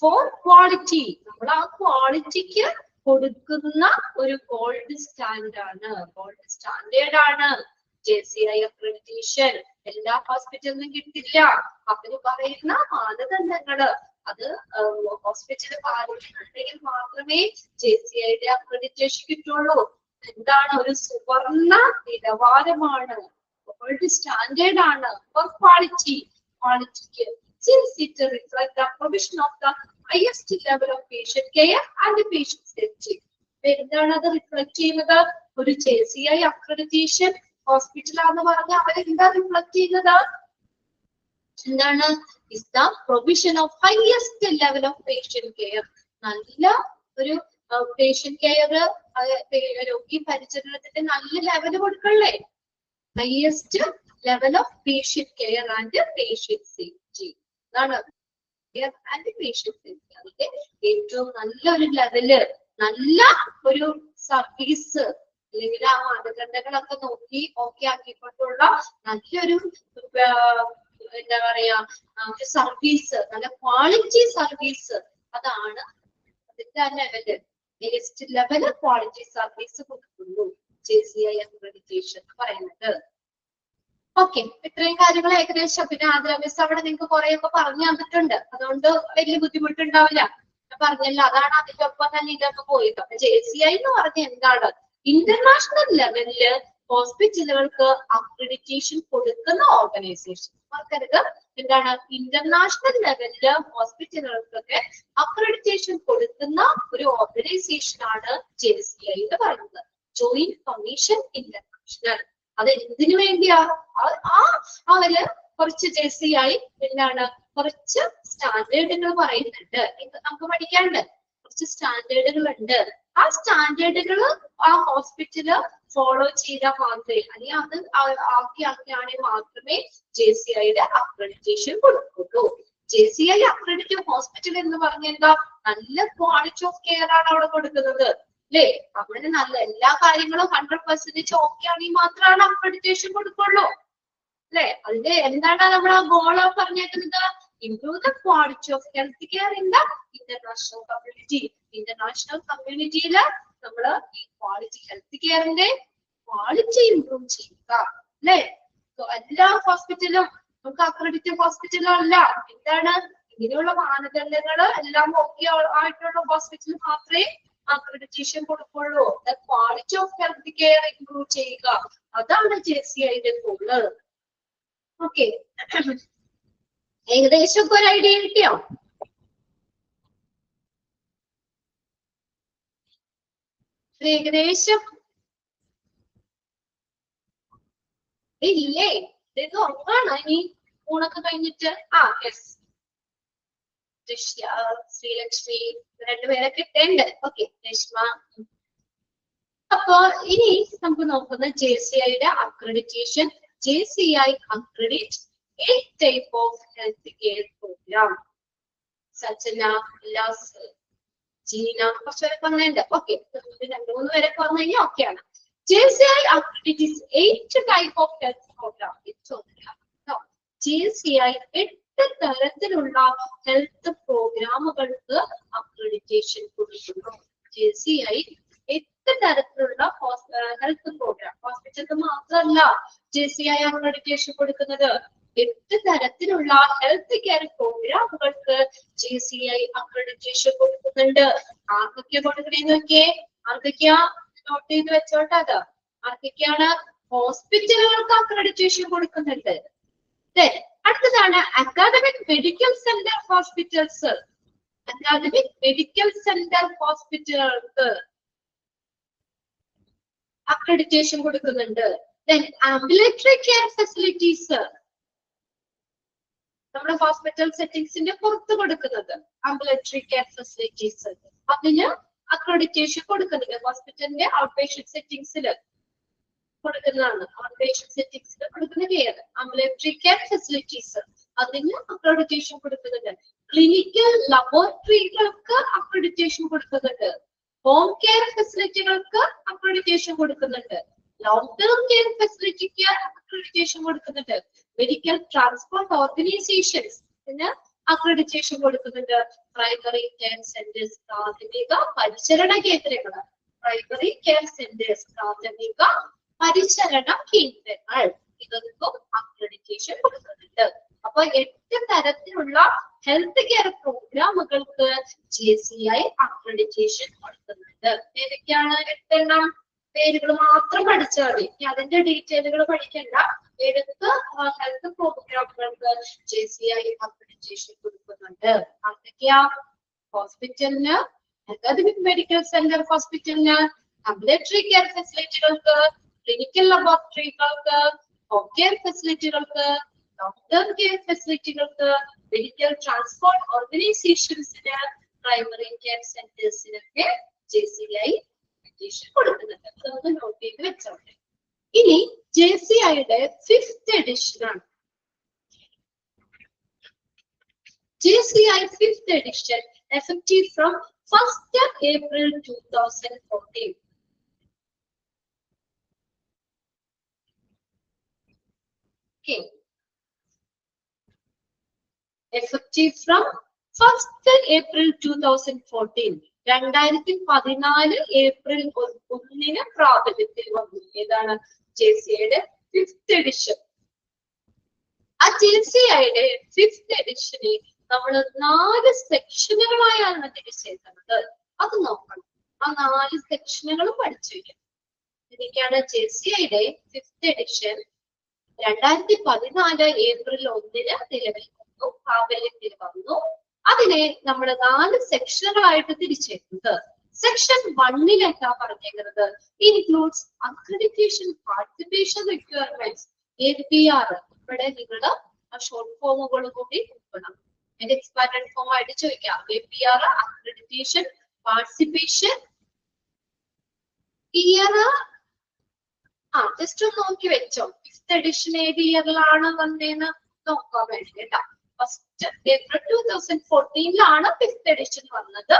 for quality. നമ്മൾ ആ ക്വാളിറ്റിക്ക് കൊടുക്കുന്ന ഒരു ഗോൾഡ് സ്റ്റാൻഡേർഡ് ആണ് JCI accreditation. എല്ലാ ഹോസ്പിറ്റലിനും കിട്ടില്ല. അവര് പറയുന്ന മാനദണ്ഡങ്ങള് അത് ഹോസ്പിറ്റൽ പാലിക്കുന്നുണ്ടെങ്കിൽ മാത്രമേ JCIയുടെ അക്രഡിറ്റേഷൻ കിട്ടുള്ളൂ. എന്താണ്? ഒരു സുവർണ നിലവാരമാണ്, ഗോൾഡ് സ്റ്റാൻഡേർഡ് ആണ് four ക്വാളിറ്റിക്ക്. Since it reflects the provision of the highest level of patient care and patient safety. എന്താണ് അത് റിഫ്ലക്ട് ചെയ്യുന്നത്? ഒരു JCI accreditation ഹോസ്പിറ്റലാന്ന് പറഞ്ഞാൽ അവരെന്താ റിഫ്ലക്ട് ചെയ്യുന്നത്? എന്താണ്? Is the provision of highest level of patient care. നല്ല ഒരു patient care, രോഗി പരിചരണത്തിന്റെ നല്ല ലെവൽ കൊടുക്കല്ലേ? Highest level of patient care and patient safety. അതാണ് and patient safety. അതിന്റെ ഏറ്റവും നല്ല ഒരു ലെവല്, നല്ല ഒരു സർവീസ് അല്ലെങ്കിൽ ആ മാനദണ്ഡങ്ങളൊക്കെ നോക്കി ഓക്കെ ആക്കിക്കൊണ്ടുള്ള നല്ലൊരു എന്താ പറയാ ഒരു സർവീസ്, നല്ല ക്വാളിറ്റി സർവീസ്, അതാണ് അതിന്റെ level. Next level quality service കൊടുക്കുന്നു JCI accreditation എന്ന് പറയുന്നത്. ഓക്കെ, ഇത്രയും കാര്യങ്ങൾ ഏകദേശം. പിന്നെ ആതിര മിസ് അവിടെ നിങ്ങൾക്ക് കുറെയൊക്കെ പറഞ്ഞു തന്നിട്ടുണ്ട്, അതുകൊണ്ട് വലിയ ബുദ്ധിമുട്ടുണ്ടാവില്ല. ഞാൻ പറഞ്ഞല്ലോ, അതാണ് അതിന്റെ ഒപ്പം തന്നെ ഇതൊക്കെ പോയത്. അപ്പൊ JCI എന്ന് പറഞ്ഞ എന്താണ്? ഇന്റർനാഷണൽ ലെവലില് ഹോസ്പിറ്റലുകൾക്ക് അക്രഡിറ്റേഷൻ കൊടുക്കുന്ന ഓർഗനൈസേഷൻ. മറക്കരുത്, എന്താണ്? ഇന്റർനാഷണൽ ലെവലില് ഹോസ്പിറ്റലുകൾക്കൊക്കെ അക്രഡിറ്റേഷൻ കൊടുക്കുന്ന ഒരു ഓർഗനൈസേഷൻ ആണ് JCI എന്ന് പറയുന്നത്. Joint commission international. അത് എന്തിനു വേണ്ടിയാ? അവര് കുറച്ച് JCI എന്താണ് കുറച്ച് സ്റ്റാൻഡേർഡുകൾ പറയുന്നുണ്ട്. ഇപ്പൊ നമുക്ക് പഠിക്കാണ്ട് കുറച്ച് സ്റ്റാൻഡേർഡുകൾ ഉണ്ട്. ആ സ്റ്റാൻഡേർഡുകൾ ആ ഹോസ്പിറ്റല് ഫോളോ ചെയ്താൽ മാത്രമേ, അല്ലെങ്കിൽ അത് ആക്കിയാണെങ്കിൽ മാത്രമേ JCIയുടെ അക്രഡിറ്റേഷൻ കൊടുക്കുള്ളൂ. JCI അക്രഡിറ്റഡ് ഹോസ്പിറ്റൽ എന്ന് പറഞ്ഞാൽ എന്താ? നല്ല ക്വാളിറ്റി ഓഫ് കെയർ ആണ് അവിടെ കൊടുക്കുന്നത്, അല്ലേ? അവിടെ നല്ല എല്ലാ കാര്യങ്ങളും 100% ഓക്കെ ആണെങ്കിൽ മാത്രമാണ് അക്രഡിറ്റേഷൻ കൊടുക്കുള്ളൂ, അല്ലെ? അതിന്റെ എന്താണ് നമ്മൾ ആ ഗോൾ പറഞ്ഞേക്കുന്നത്? improve the quality of health care in the international community. International കമ്മ്യൂണിറ്റിയില് നമ്മള് ഈ ക്വാളിറ്റി ഹെൽത്ത് കെയറിന്റെ ക്വാളിറ്റി ഇംപ്രൂവ് ചെയ്യുക, അല്ലെ? എല്ലാ ഹോസ്പിറ്റലും നമുക്ക് അക്രഡിറ്റഡ് ഹോസ്പിറ്റലല്ല. എന്താണ്? ഇങ്ങനെയുള്ള മാനദണ്ഡങ്ങള് എല്ലാം ഓക്കെ ആയിട്ടുള്ള ഹോസ്പിറ്റൽ മാത്രമേ അക്രഡിറ്റേഷൻ കൊടുക്കുള്ളൂ. Quality of health care improve ചെയ്യുക, അതാണ് JCIയുടെ ഗോള്. ഓക്കെ, ഏകദേശം ഒരു ഐഡിയ കിട്ടിയോ? ഏകദേശം ഇല്ലേ? ഇത് ഉറപ്പാണ്. ഇനി ഊണൊക്കെ കഴിഞ്ഞിട്ട് യെസ്, ശ്രീലക്ഷ്മി രണ്ടുപേരൊക്കെ ഇട്ടുണ്ട്. ഓക്കെ, രശ്മ. അപ്പൊ ഇനി നമുക്ക് നോക്കുന്നത് JCIയുടെ accreditation. JCI accredit a type of health care program. Sachana, Jeena കുറച്ചുപേരെ പറഞ്ഞുണ്ട്. ഓക്കെ, 2-3 പേരെ പറഞ്ഞു കഴിഞ്ഞാൽ ഓക്കെയാണ്. JCI accredits 8 type of health program. JCI 8 തരത്തിലുള്ള ഹെൽത്ത് പ്രോഗ്രാമുകൾക്ക് അക്രഡിറ്റേഷൻ കൊടുക്കുന്നു. JCI 8 തരത്തിലുള്ള ഹെൽത്ത് പ്രോഗ്രാം, ഹോസ്പിറ്റലിന് മാത്രമല്ല JCI അക്രഡിറ്റേഷൻ കൊടുക്കുന്നത്. 8 തരത്തിലുള്ള ഹെൽത്ത് കെയർ പ്രോഗ്രാമുകൾക്ക് JCI അക്രഡിറ്റേഷൻ കൊടുക്കുന്നുണ്ട്. ആർക്കൊക്കെ കൊടുക്കണേന്ന് നോക്കിയേ, ആർക്കൊക്കെയാ? നോട്ട് ചെയ്ത് വെച്ചോട്ടെ. അത് ആർക്കൊക്കെയാണ്? ഹോസ്പിറ്റലുകൾക്ക് അക്രഡിറ്റേഷൻ കൊടുക്കുന്നുണ്ട്. അടുത്തതാണ് academic medical centre hospitals. Academic medical centre ഹോസ്പിറ്റലുകൾക്ക് അക്രഡിറ്റേഷൻ കൊടുക്കുന്നുണ്ട്. ആംബുലേറ്ററി കെയർ ഫെസിലിറ്റീസ് നമ്മുടെ ഹോസ്പിറ്റൽ സെറ്റിംഗ്സിന്റെ പുറത്ത് കൊടുക്കുന്നത് ആംബുലേറ്ററി കെയർ ഫെസിലിറ്റീസ്, അതിന് അക്രഡിറ്റേഷൻ കൊടുക്കുന്നുണ്ട്. ഹോസ്പിറ്റലിന്റെ ഔട്ട് പേഷ്യന്റ് സെറ്റിംഗ്സിൽ കൊടുക്കുന്നതാണ്. ഔട്ട് പേഷ്യന്റ് സെറ്റിംഗ്സിൽ കൊടുക്കുന്ന കെയർ ആംബുലേറ്ററി കെയർ ഫെസിലിറ്റീസ്, അതിന് അക്രഡിറ്റേഷൻ കൊടുക്കുന്നുണ്ട്. ക്ലിനിക്കൽ ലബോറട്ടറികൾക്ക് അക്രഡിറ്റേഷൻ കൊടുക്കുന്നുണ്ട്. ഹോം കെയർ ഫെസിലിറ്റികൾക്ക് അക്രഡിറ്റേഷൻ കൊടുക്കുന്നുണ്ട്. ലോങ് ടേം കെയർ ഫെസിലിറ്റിക്ക് അക്രഡിറ്റേഷൻ കൊടുക്കുന്നുണ്ട്. മെഡിക്കൽ ട്രാൻസ്പോർട്ട് ഓർഗനൈസേഷൻസ് അക്രഡിറ്റേഷൻ കൊടുക്കുന്നുണ്ട്. പ്രൈമറി കെയർ സെന്റേഴ്സ്, പ്രാഥമിക പരിചരണ കേന്ദ്രങ്ങൾ. പ്രൈമറി കെയർ സെന്റേഴ്സ്, പ്രാഥമിക പരിചരണ കേന്ദ്രങ്ങൾ, ഇതൊന്നും അക്രഡിറ്റേഷൻ കൊടുക്കുന്നുണ്ട്. അപ്പൊ 8 തരത്തിലുള്ള ഹെൽത്ത് കെയർ പ്രോഗ്രാമുകൾക്ക് JCI അക്രഡിറ്റേഷൻ കൊടുക്കുന്നുണ്ട്. ഏതൊക്കെയാണ്? 8 എണ്ണം. പേരുകൾ മാത്രം പഠിച്ചാൽ മതി, അതിന്റെ ഡീറ്റെയിലുകൾ പഠിക്കണ്ട. 7 ഹെൽത്ത് പ്രോഗ്രാമുകൾക്ക് JCI അക്രഡിറ്റേഷൻ കൊടുക്കുന്നുണ്ട്. അതൊക്കെയാ? ഹോസ്പിറ്റലിന്, അക്കാദമിക് മെഡിക്കൽ സെന്റർ ഹോസ്പിറ്റലിന്, ആംബുലേറ്ററി കെയർ ഫെസിലിറ്റികൾക്ക്, ക്ലിനിക്കൽ ലബോറട്ടറികൾക്ക്, ഹോം കെയർ ഫെസിലിറ്റികൾക്ക്, ലോങ് ടേം കെയർ ഫെസിലിറ്റികൾക്ക്, മെഡിക്കൽ ട്രാൻസ്പോർട്ട് ഓർഗനൈസേഷൻസിന്, പ്രൈമറി കെയർ സെന്റേഴ്സിനൊക്കെ JCI കൊടുക്കുന്നുണ്ട്. അതൊന്ന് നോട്ട് ചെയ്ത് വെച്ചോട്ടെ. ഇനി JCIയുടെ 5th എഡിഷൻ ആണ്. JCI 5th edition effective from 1st April 2014. Okay. Effective from 1st April 2014. 2014 April 1 പ്രാബല്യത്തിൽ വന്നു. ഏതാണ്? JCIയുടെ 5th എഡിഷൻ. ആ JCIയുടെ 5th എഡിഷനിൽ നമ്മൾ 4 സെക്ഷനുകളായാണ് തിരിച്ചേക്കുന്നത്. അത് നോക്കണം. ആ 4 സെക്ഷനുകളും പഠിച്ചു വയ്ക്കണം. ഇതൊക്കെയാണ് JCIയുടെ 5th എഡിഷൻ. 2014 ഏപ്രിൽ 1 നിലവിൽ വന്നു, പ്രാബല്യത്തിൽ വന്നു. അതിനെ നമ്മൾ 4 സെക്ഷനുകളായിട്ട് തിരിച്ചേക്കുന്നത്. സെക്ഷൻ 1 എന്താ പറഞ്ഞേക്കുന്നത്? Includes accreditation participation requirements APR. ഇവിടെ നിങ്ങൾ ആ ഷോർട്ട് ഫോമുകൾ കൂടി നോക്കണം. അതിന്റെ എക്സ്പാൻഡഡ് ഫോം ആയിട്ട് ചോദിക്കാം. APR, accreditation, participation, year. Just ഒന്ന് നോക്കി വെച്ചോ. 5th എഡിഷൻ ഏത് ഇയറിലാണ് വന്നേന്ന് നോക്കാൻ വേണ്ടി കേട്ടോ. 1st April 2014 5th എഡിഷൻ വന്നത്.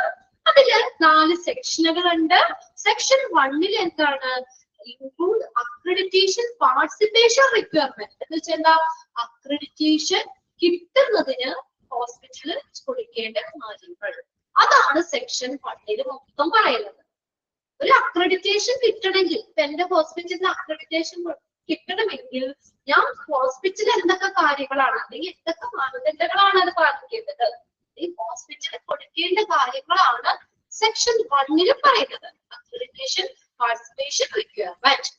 അതില് 4 സെക്ഷനുകൾ ഉണ്ട്. സെക്ഷൻ 1 എന്താണ്? Include accreditation participation requirement. എന്ന് വെച്ചാൽ എന്താ? അക്രഡിറ്റേഷൻ കിട്ടുന്നതിന് ഹോസ്പിറ്റലിൽ കൊടുക്കേണ്ട കാര്യങ്ങൾ. അതാണ് സെക്ഷൻ 1 മൊത്തം പറയുന്നത്. ഒരു അക്രഡിറ്റേഷൻ കിട്ടണമെങ്കിൽ, എന്റെ ഹോസ്പിറ്റലിന് അക്രഡിറ്റേഷൻ കിട്ടണമെങ്കിൽ ഞാൻ ഹോസ്പിറ്റലിൽ എന്തൊക്കെ കാര്യങ്ങളാണ്, അല്ലെങ്കിൽ എന്തൊക്കെ മാനദണ്ഡങ്ങളാണ് അത് പാലിക്കേണ്ടത്, ഈ ഹോസ്പിറ്റലിൽ കൊടുക്കേണ്ട കാര്യങ്ങളാണ് സെക്ഷൻ 1 പറയുന്നത്. Accreditation participation requirement.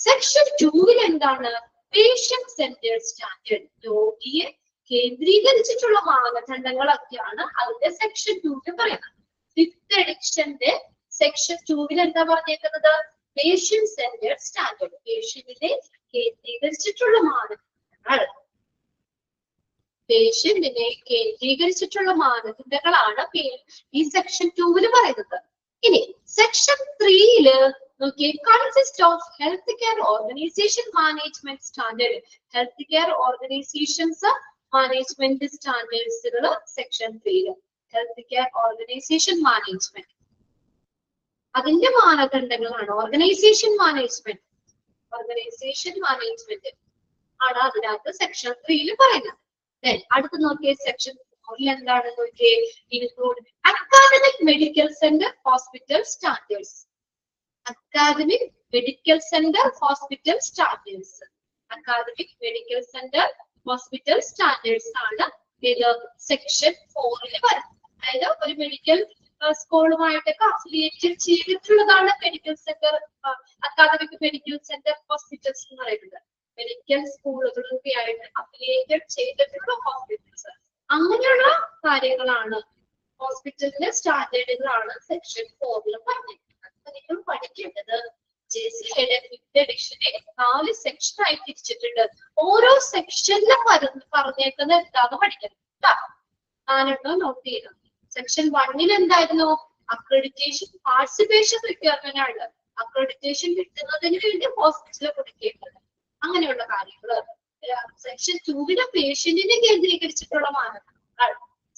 സെക്ഷൻ 2 എന്താണ്? Patient centred standard. രോഗിയെ കേന്ദ്രീകരിച്ചിട്ടുള്ള മാനദണ്ഡങ്ങളൊക്കെയാണ് അതിന്റെ സെക്ഷൻ 2 പറയുന്നത്. 5th എഡിഷന്റെ സെക്ഷൻ 2 എന്താ പറഞ്ഞേക്കുന്നത്? Patient centred standard. പേഷ്യന്റിനെ കേന്ദ്രീകരിച്ചിട്ടുള്ള മാനദണ്ഡങ്ങൾ. പേഷ്യന്റിനെ കേന്ദ്രീകരിച്ചിട്ടുള്ള മാനദണ്ഡങ്ങളാണ് ഈ സെക്ഷൻ 2 പറയുന്നത്. ഇനി സെക്ഷൻ 3 നോക്കിയേ, consist of health care organisation management standard. Health care organisations management സ്റ്റാൻഡേർഡ്സുകൾ section 3. Health care organisation management, അതിന്റെ മാനദണ്ഡങ്ങളാണ് ഓർഗനൈസേഷൻ മാനേജ്മെന്റ്. ഓർഗനൈസേഷൻ മാനേജ്മെന്റ് ആണ് അതിനകത്ത് സെക്ഷൻ 3 പറയുന്നത്. അടുത്ത് നോക്കിയേ, സെക്ഷൻ 4 എന്താണ് നോക്കിയേ? Include academic medical centre hospital standards. Academic medical centre hospital standards. Academic medical centre hospital standards ആണ് ഇത് സെക്ഷൻ 4 വരുന്നത്. അതായത് ഒരു മെഡിക്കൽ സ്കൂളുമായിട്ടൊക്കെ അഫിലിയേറ്റ് ചെയ്തിട്ടുള്ളതാണ് medical centre, academic medical centre hospitals എന്ന് പറയുന്നത്. മെഡിക്കൽ സ്കൂളുകളൊക്കെ ആയിട്ട് അഫിലിയേറ്റഡ് ചെയ്തിട്ടുള്ള ഹോസ്പിറ്റൽസ്, അങ്ങനെയുള്ള കാര്യങ്ങളാണ് ഹോസ്പിറ്റലിന്റെ സ്റ്റാൻഡേർഡുകളാണ് സെക്ഷൻ 4 പറഞ്ഞിരിക്കുന്നത്. നിങ്ങൾ പഠിക്കേണ്ടത് JCAയുടെ 5th എഡിഷനെ 4 സെക്ഷൻ ആയി തിരിച്ചിട്ടുണ്ട്. ഓരോ സെക്ഷനിലും പറഞ്ഞേക്കുന്നത് എന്താന്ന് പഠിക്കണം. 4 നോട്ട് ചെയ്യണം. സെക്ഷൻ 1 എന്തായിരുന്നു? അക്രഡിറ്റേഷൻ പാർട്ടിസിപ്പേഷൻ റിക്വയർമെന്റ് ആണ്. അക്രഡിറ്റേഷൻ കിട്ടുന്നതിന് വേണ്ടി ഹോസ്പിറ്റലിൽ കൊടുക്കേണ്ടത്, അങ്ങനെയുള്ള കാര്യങ്ങള്. സെക്ഷൻ 2 പേഷ്യന്റിനെ കേന്ദ്രീകരിച്ചിട്ടുള്ള മാനദണ്ഡങ്ങൾ.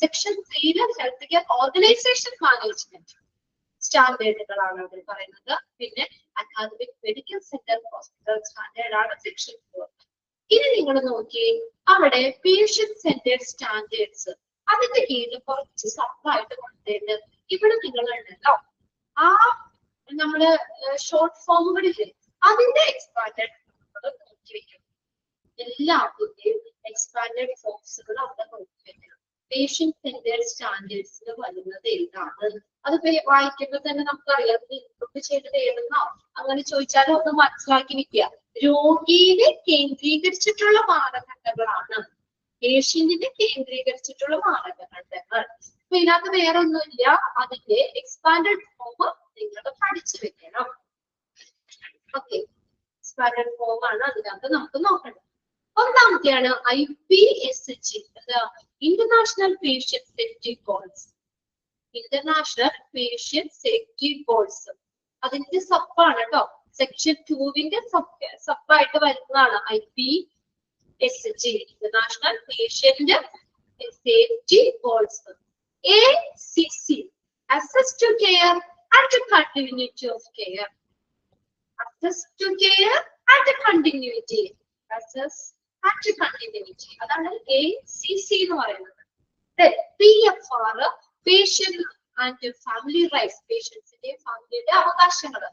Section 3 health care organisation management സ്റ്റാൻഡേർഡുകളാണ് അവർ പറയുന്നത്. പിന്നെ academic medical centre hospital standard ആണ് സെക്ഷൻ 4. ഇനി നിങ്ങൾ നോക്കിയേ, അവിടെ പേഷ്യന്റ് സെന്റർ സ്റ്റാൻഡേർഡ്സ് അതിന്റെ കീഴിൽ കുറച്ച് സബ്ബായിട്ട് കൊടുത്തിട്ടുണ്ട്. ഇവിടെ നിങ്ങൾ ഉണ്ടല്ലോ ആ നമ്മള് ഷോർട്ട് ഫോമുകളില്ലേ, അതിന്റെ എക്സ്പാൻഡഡ് നോക്കി വെക്കും. എല്ലാത്തിന്റെയും എക്സ്പാൻഡഡ് ഫോംസുകൾ അവിടെ നോക്കി വെക്കണം. പേഷ്യന്റ് സെന്റർ സ്റ്റാൻഡേർഡ്സിൽ വരുന്നത് ഏതാണ്? അത് വായിക്കുമ്പോൾ തന്നെ നമുക്കറിയാം ഇൻപുട്ട് ചെയ്തത് ഏതെന്നോ അങ്ങനെ ചോദിച്ചാലും ഒന്ന് മനസ്സിലാക്കി വെക്കുക. രോഗിയെ കേന്ദ്രീകരിച്ചിട്ടുള്ള മാനദണ്ഡങ്ങളാണ്, പേഷ്യന്റിനെ കേന്ദ്രീകരിച്ചിട്ടുള്ള മാനദണ്ഡങ്ങൾ. അപ്പൊ ഇതിനകത്ത് വേറെ ഒന്നുമില്ല, അതിന്റെ എക്സ്പാൻഡഡ് ഫോം നിങ്ങൾ പഠിച്ചു വെക്കണം. ഓക്കെ, എക്സ്പാൻഡഡ് ഫോം ആണ് അതിനകത്ത് നമുക്ക് നോക്കണം. ഒന്നാമത്തെയാണ് IPSG, international patient safety goals. International patient safety goals അതിന്റെ സബാണ് കേട്ടോ. സെക്ഷൻ 2 സബായിട്ട് വരുന്നതാണ് IPSG, international patient safety goals. ACC, access to care and the continuity of care. Access to care and the continuity. Access and the continuity. അതാണ് ACC എന്ന് പറയുന്നത്. PFR, patient and family rights, പേഷ്യൻസിന്റെ ഫാമിലിയുടെ അവകാശങ്ങൾ.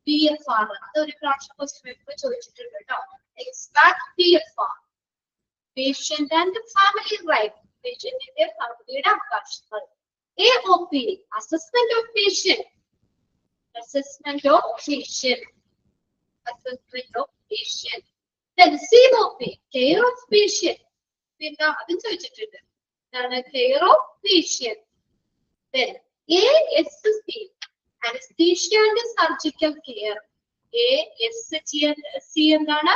PFR അതൊരു പ്രാവശ്യം ക്വസ്റ്റ്യൻ പേപ്പർ ചോദിച്ചിട്ടുണ്ട് കേട്ടോ. Expat PFR, patient and family rights, പേഷ്യന്റിന്റെ ഫാമിലിയുടെ അവകാശങ്ങൾ. AOP, assessment of patient, assessment of patient, assessment of patient. Then COP, care of patient, പിന്നെ അതും ചോദിച്ചിട്ടുണ്ട്. Care of patient. Then ASC, anesthesia and surgical care. ASC എന്താണ്?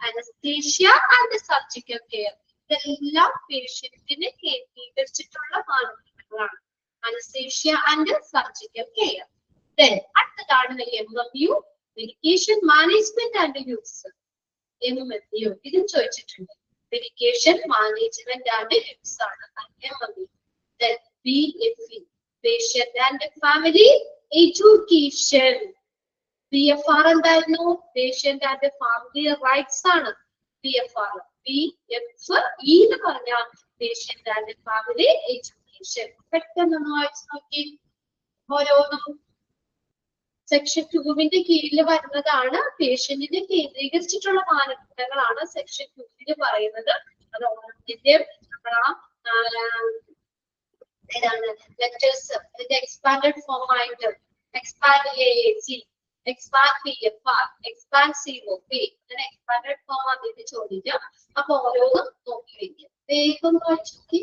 Anesthesia and surgical care. ഇതെല്ലാം പേഷ്യന്റിനെ കേന്ദ്രീകരിച്ചിട്ടുള്ള മാനദണ്ഡങ്ങളാണ്. Anesthesia and surgical care. Then അടുത്തതാണ് MMU, medication management and use. MMU ഇതും ചോദിച്ചിട്ടുണ്ട്. Medication management and use ആണ് MMU. Then BFE, patient and family education. PFR എന്തായിരുന്നു? Patient and family rights ആണ് PFR. PFE എന്ന് പറഞ്ഞാൽ patient and family education. പെട്ടെന്ന് വായിച്ചു നോക്കി ഓരോന്നും. സെക്ഷൻ 2 കീഴിൽ വരുന്നതാണ്, പേഷ്യന്റിനെ കേന്ദ്രീകരിച്ചിട്ടുള്ള മാനദണ്ഡങ്ങളാണ് സെക്ഷൻ 2 പറയുന്നത്. അത് ഓണത്തിന്റെ ഏതാണ് ലെറ്റേഴ്സ്, ഇതിന്റെ എക്സ്പാൻഡഡ് ഫോം ആയിട്ട് expand AAC, expand PFR, expand COP, അങ്ങനെ എക്സ്പാൻഡഡ് ഫോം അതിന്റെ ചോദിക്കാം. അപ്പൊ ഓരോന്നും നോക്കി വെക്കാം. വേഗം വായിച്ചു നോക്കി.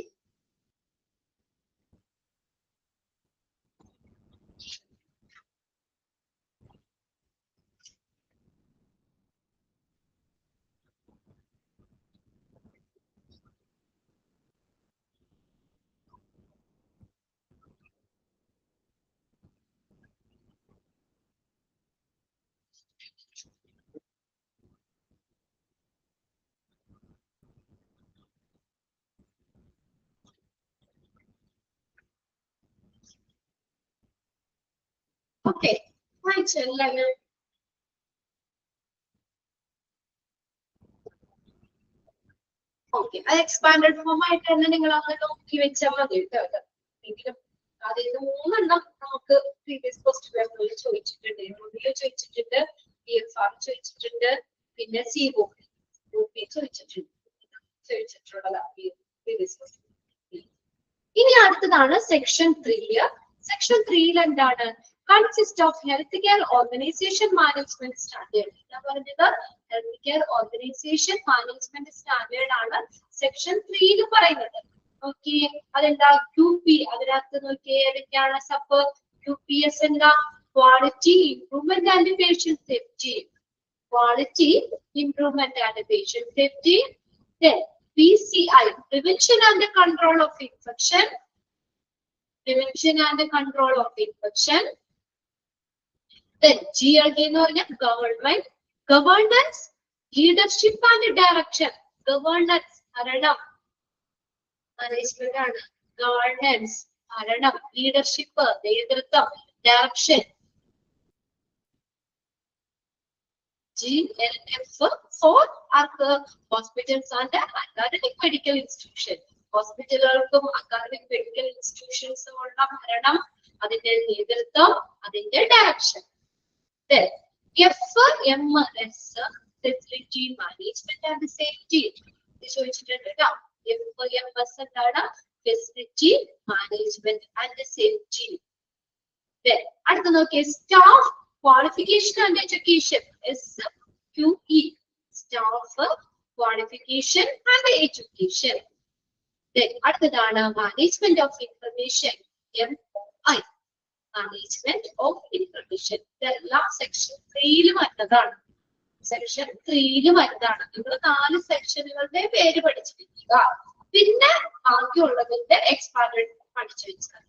ഓക്കെ, വായിച്ചല്ലേ? ഓക്കെ, അത് എക്സ്പാൻഡഡ് ഫോം ആയിട്ട് തന്നെ നിങ്ങൾ അങ്ങനെ നോക്കി വെച്ചാൽ മതി കേട്ടോ. എങ്കിലും അതിൽ 3 നമുക്ക് പ്രീവിയസ് ക്വസ്റ്റ്യൻ പേപ്പറിൽ ചോദിച്ചിട്ടുണ്ട്. ചോദിച്ചിട്ടുണ്ട്, PFR ചോദിച്ചിട്ടുണ്ട്, പിന്നെ COP ചോദിച്ചിട്ടുള്ളതാണ് പ്രീവിയസ് ക്വസ്റ്റ്യൻ. ഇനി അടുത്തതാണ് സെക്ഷൻ 3, സെക്ഷൻ 3 എന്താണ്? Consist of health care organisation management standard. ഞാൻ പറഞ്ഞത് health care organisation management standard ആണ് സെക്ഷൻ 3 പറയുന്നത്. ഓക്കെ, അതെന്താ? QP. അതിനകത്ത് നോക്കിയേ ഏതൊക്കെയാണ് സബ് QPS? എന്താ? Quality improvement and patient safety. Quality improvement and patient safety. Then PCI, prevention and control of infection. Prevention and control of infection. Then GLD എന്ന് പറഞ്ഞാൽ government, governance, leadership and direction. Governance ഭരണം, മാനേജ്മെന്റ് ആണ്. Governance ഭരണം, leadership നേതൃത്വം, direction. GLF for hospitals and academic medical institutions. ഹോസ്പിറ്റലുകൾക്കും അക്കാദമിക് മെഡിക്കൽ ഇൻസ്റ്റിറ്റ്യൂഷൻസും ഉള്ള ഭരണം, അതിന്റെ നേതൃത്വം, അതിന്റെ direction. FMS facility management and safety ചോദിച്ചിട്ടുണ്ട് കേട്ടോ. FMS എന്താണ്? Facility management and safety. അടുത്ത നോക്കിയേ staff qualification and education. SQE, staff qualification and education. അടുത്തതാണ് management of information. MOI, management of information. ഇതെല്ലാം സെക്ഷൻ 3 വരുന്നതാണ്. സെക്ഷൻ 3 വരുന്നതാണ്. നിങ്ങൾ 4 സെക്ഷനുകളുടെ പേര് പഠിച്ചിരിക്കുക. പിന്നെ ബാക്കിയുള്ളതിന്റെ എക്സ്പാൻഡ് പഠിച്ചു വെച്ചാൽ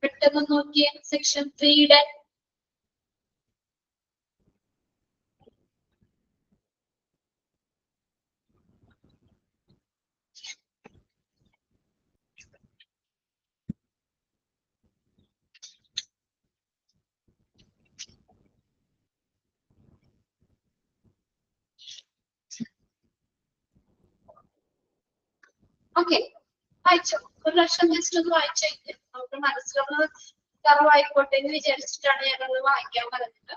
പെട്ടെന്ന് നോക്കിയേ. സെക്ഷൻ 3 ഓക്കെ, വായിച്ചോ. ഒരു പ്രാവശ്യം ജസ്റ്റ് ഒന്ന് വായിച്ചേക്ക്. നമുക്ക് മനസ്സിലാവുന്നത് കുറവായിക്കോട്ടെ എന്ന് വിചാരിച്ചിട്ടാണ് ഞാനത് വായിക്കാൻ പറഞ്ഞത്.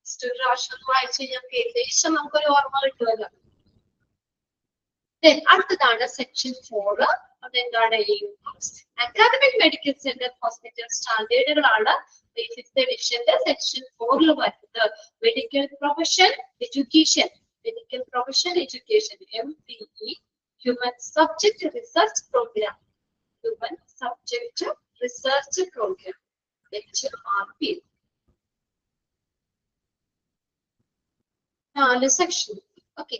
ജസ്റ്റ് ഒരു പ്രാവശ്യം ഒന്ന് വായിച്ചു കഴിഞ്ഞാൽ ഏകദേശം നമുക്കൊരു ഓർമ്മ കിട്ടുമല്ലോ. അടുത്തതാണ് സെക്ഷൻ 4. അതെന്താണ്? അക്കാദമിക് മെഡിക്കൽ സെന്റർ ഹോസ്പിറ്റൽ സ്റ്റാൻഡേർഡുകളാണ് 5th എഡിഷന്റെ സെക്ഷൻ 4 വരുന്നത്. Medical profession education. Medical profession education MPE, Human Subject Research Program. Human Subject Research Program, HRP. 4 section. Okay,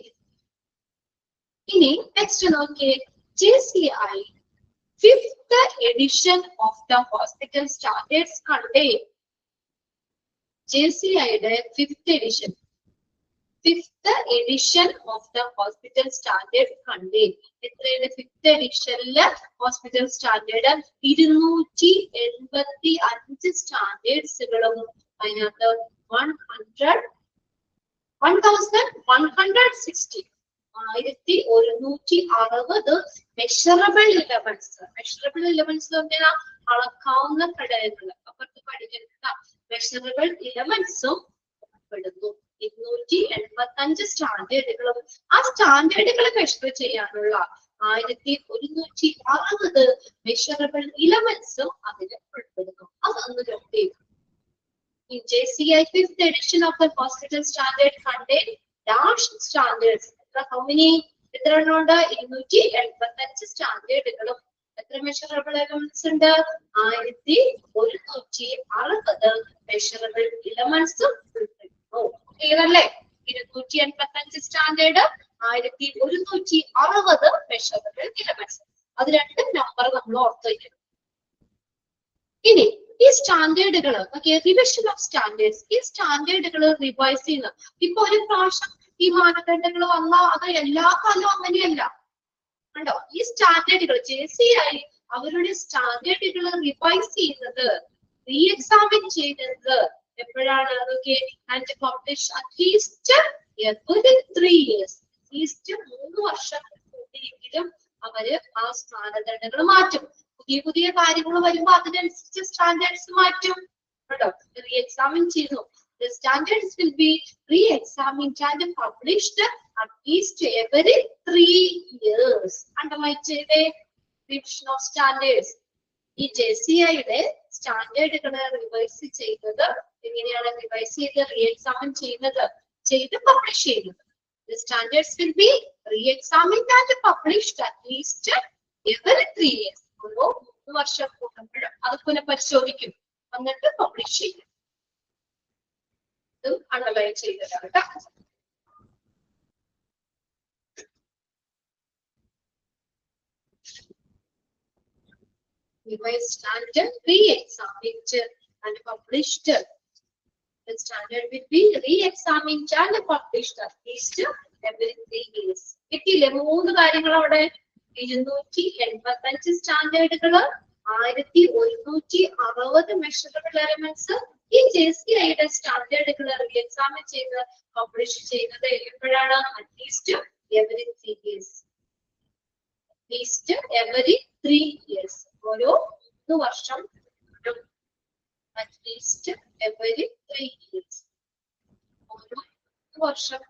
ഇനി നെക്സ്റ്റ് നോക്കിയേ. JCI 5th edition of the hospital standards contain. JCIയുടെ 5th edition. 5th edition of the hospital standard contain. എത്രയുടെ 5th editionല് ഹോസ്പിറ്റൽ സ്റ്റാൻഡേർഡ് 285 സ്റ്റാൻഡേർഡ്സുകളും അതിനകത്ത് 1160 1160 മെഷറബിൾ ഇലമെന്റ്സ്. മെഷറബിൾ ഇലമെന്റ്സ് പറഞ്ഞാൽ അളക്കാവുന്ന ഘടകങ്ങൾ. അപ്പുറത്ത് പഠിക്കുന്ന മെഷറബിൾ ഇലമെന്റ്സും ഉൾപ്പെടുന്നു. 285 സ്റ്റാൻഡേർഡുകളും ആ സ്റ്റാൻഡേർഡുകൾ മെഷർ ചെയ്യാനുള്ള 1160 മെഷറബിൾ ഇലമെന്റ്സും അതിൽ ഉൾപ്പെടുന്നു. അതൊന്ന് നോട്ട് ചെയ്തു. In JCI 5th edition of the hospital standard contain dash standards. How many? എത്ര എണ്ണമുണ്ട്? 285 സ്റ്റാൻഡേർഡുകളും എത്ര മെഷറബിൾ എലമെന്റ്സ് ഉണ്ട്? 1160 മെഷറബിൾ ഇലമെന്റ്സും ഉൾപ്പെടുന്നു. ക്ലിയർ അല്ലേ? 285 സ്റ്റാൻഡേർഡ്, 1160 മെഷറബിൾ ഇലമെന്റ്സ്. അത് രണ്ടും നമ്പർ നമ്മൾ ഓർത്ത് വയ്ക്കണം. ഇനി ഈ സ്റ്റാൻഡേർഡുകൾ റിവിഷൻ ഓഫ് സ്റ്റാൻഡേർഡ്സ്. ഈ സ്റ്റാൻഡേർഡുകൾ റിവൈസ് ചെയ്യുന്നത് ഇപ്പൊ ഒരു പ്രാവശ്യം ഈ മാനദണ്ഡങ്ങൾ വന്ന അത് എല്ലാ കാലവും അങ്ങനെയല്ല. കണ്ടോ? ഈ സ്റ്റാൻഡേർഡുകൾ JCI അവരുടെ സ്റ്റാൻഡേർഡുകൾ റിവൈസ് ചെയ്യുന്നത്, റീ എക്സാമിൻ ചെയ്യുന്നത് എപ്പോഴാണ്? അതൊക്കെ and publish at least every 3 years. At least 3 വർഷം കൂടിയെങ്കിലും അവര് ആ മാനദണ്ഡങ്ങൾ മാറ്റും. പുതിയ കാര്യങ്ങൾ വരുമ്പോൾ അതിനനുസരിച്ച് സ്റ്റാൻഡേർഡ്സ് മാറ്റും. കേട്ടോ? റീ എക്സാമിൻ ചെയ്യുന്നു. The standards will be re-examined and published at least every 3 years. Underline revision of standards. ഈ JCIയുടെ സ്റ്റാൻഡേർഡുകളെ റിവൈസ് ചെയ്യുന്നത് എങ്ങനെയാണ്? റിവൈസ് ചെയ്ത് റീഎക്സാമിൻ ചെയ്ത് പബ്ലിഷ് ചെയ്യുന്നത്. The standards will be re-examined and published at least every 3 years. ഓരോ 3 വർഷം കൂടുമ്പോഴും അത് പുനഃപരിശോധിക്കും, എന്നിട്ട് പബ്ലിഷ് ചെയ്യും. ഇതും അണ്ടർലൈൻ ചെയ്തതാണ് കേട്ടോ. Revised standard re-examined and published. The standard will be re-examined and published at least every 3 years. കിട്ടിയില്ലേ 3 കാര്യങ്ങൾ അവിടെ? 285 സ്റ്റാൻഡേർഡുകള്, 1160 മെഷറബിൾ എലമെന്റ്സ്. ഈ JCIയുടെ സ്റ്റാൻഡേർഡുകള് റീഎക്സാമിൻ ചെയ്ത് പബ്ലിഷ് ചെയ്യുന്നത് എപ്പോഴാണ്? At least every 3 years. At least every 3 years. ഓരോ 3 വർഷം. At least every 3 years. ഓരോ 3 വർഷം.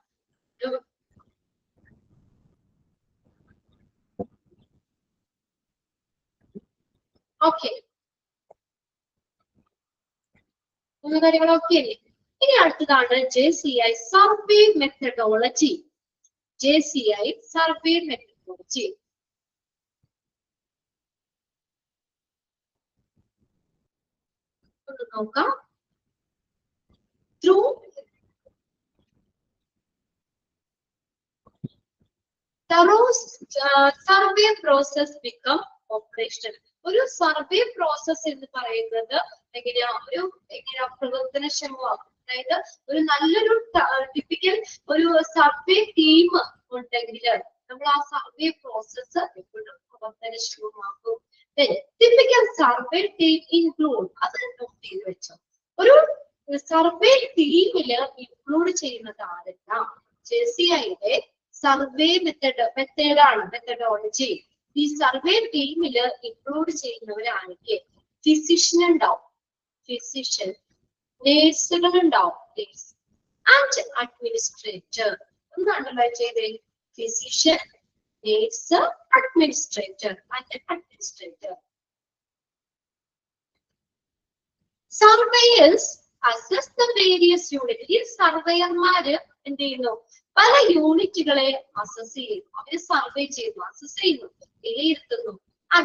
ഓക്കെ, 3 കാര്യങ്ങളൊക്കെ അല്ലേ? ഇനി അടുത്തതാണ് JCI survey methodology. JCI survey methodology ഒന്ന് നോക്കാം. Through survey process become operational. ഒരു സർവേ പ്രോസസ് എന്ന് പറയുന്നത് എങ്ങനെയാ പ്രവർത്തനക്ഷമമാകും. അതായത് ഒരു നല്ലൊരു ടിപ്പിക്കൽ ഒരു സർവേ ടീം ഉണ്ടെങ്കിൽ നമ്മൾ ആ സർവേ പ്രോസസ് എപ്പോഴും പ്രവർത്തനക്ഷമമാക്കും. ടിപ്പിക്കൽ സർവേ ടീം ഇൻക്ലൂഡ്, അത് നോട്ട് ചെയ്ത് വെച്ചോ. ഒരു സർവേ ടീമില് ഇൻക്ലൂഡ് ചെയ്യുന്നത് ആരെല്ലാം? JCIയുടെ സർവേ മെത്തഡോളജി. ഈ സർവേ ടീമില് ഇൻക്ലൂഡ് ചെയ്യുന്നവരാണെങ്കിൽ ഫിസിഷ്യൻ ഉണ്ടാവും, ഫിസിഷ്യൻ, നേഴ്സുകൾ ഉണ്ടാവും, ആൻഡ് അഡ്മിനിസ്ട്രേറ്റർ. ഒന്ന് അണ്ടർലൈൻ ചെയ്തേ. Physician, nurse, administrator and administrator. Surveyors assess the various unit. ഈ സർവേയർമാര് എന്ത് ചെയ്യുന്നു? പല യൂണിറ്റുകളെ അസസ് ചെയ്യുന്നു, അവര് സർവേ ചെയ്യുന്നു, അസസ് ചെയ്യുന്നു, വിലയിരുത്തുന്നു.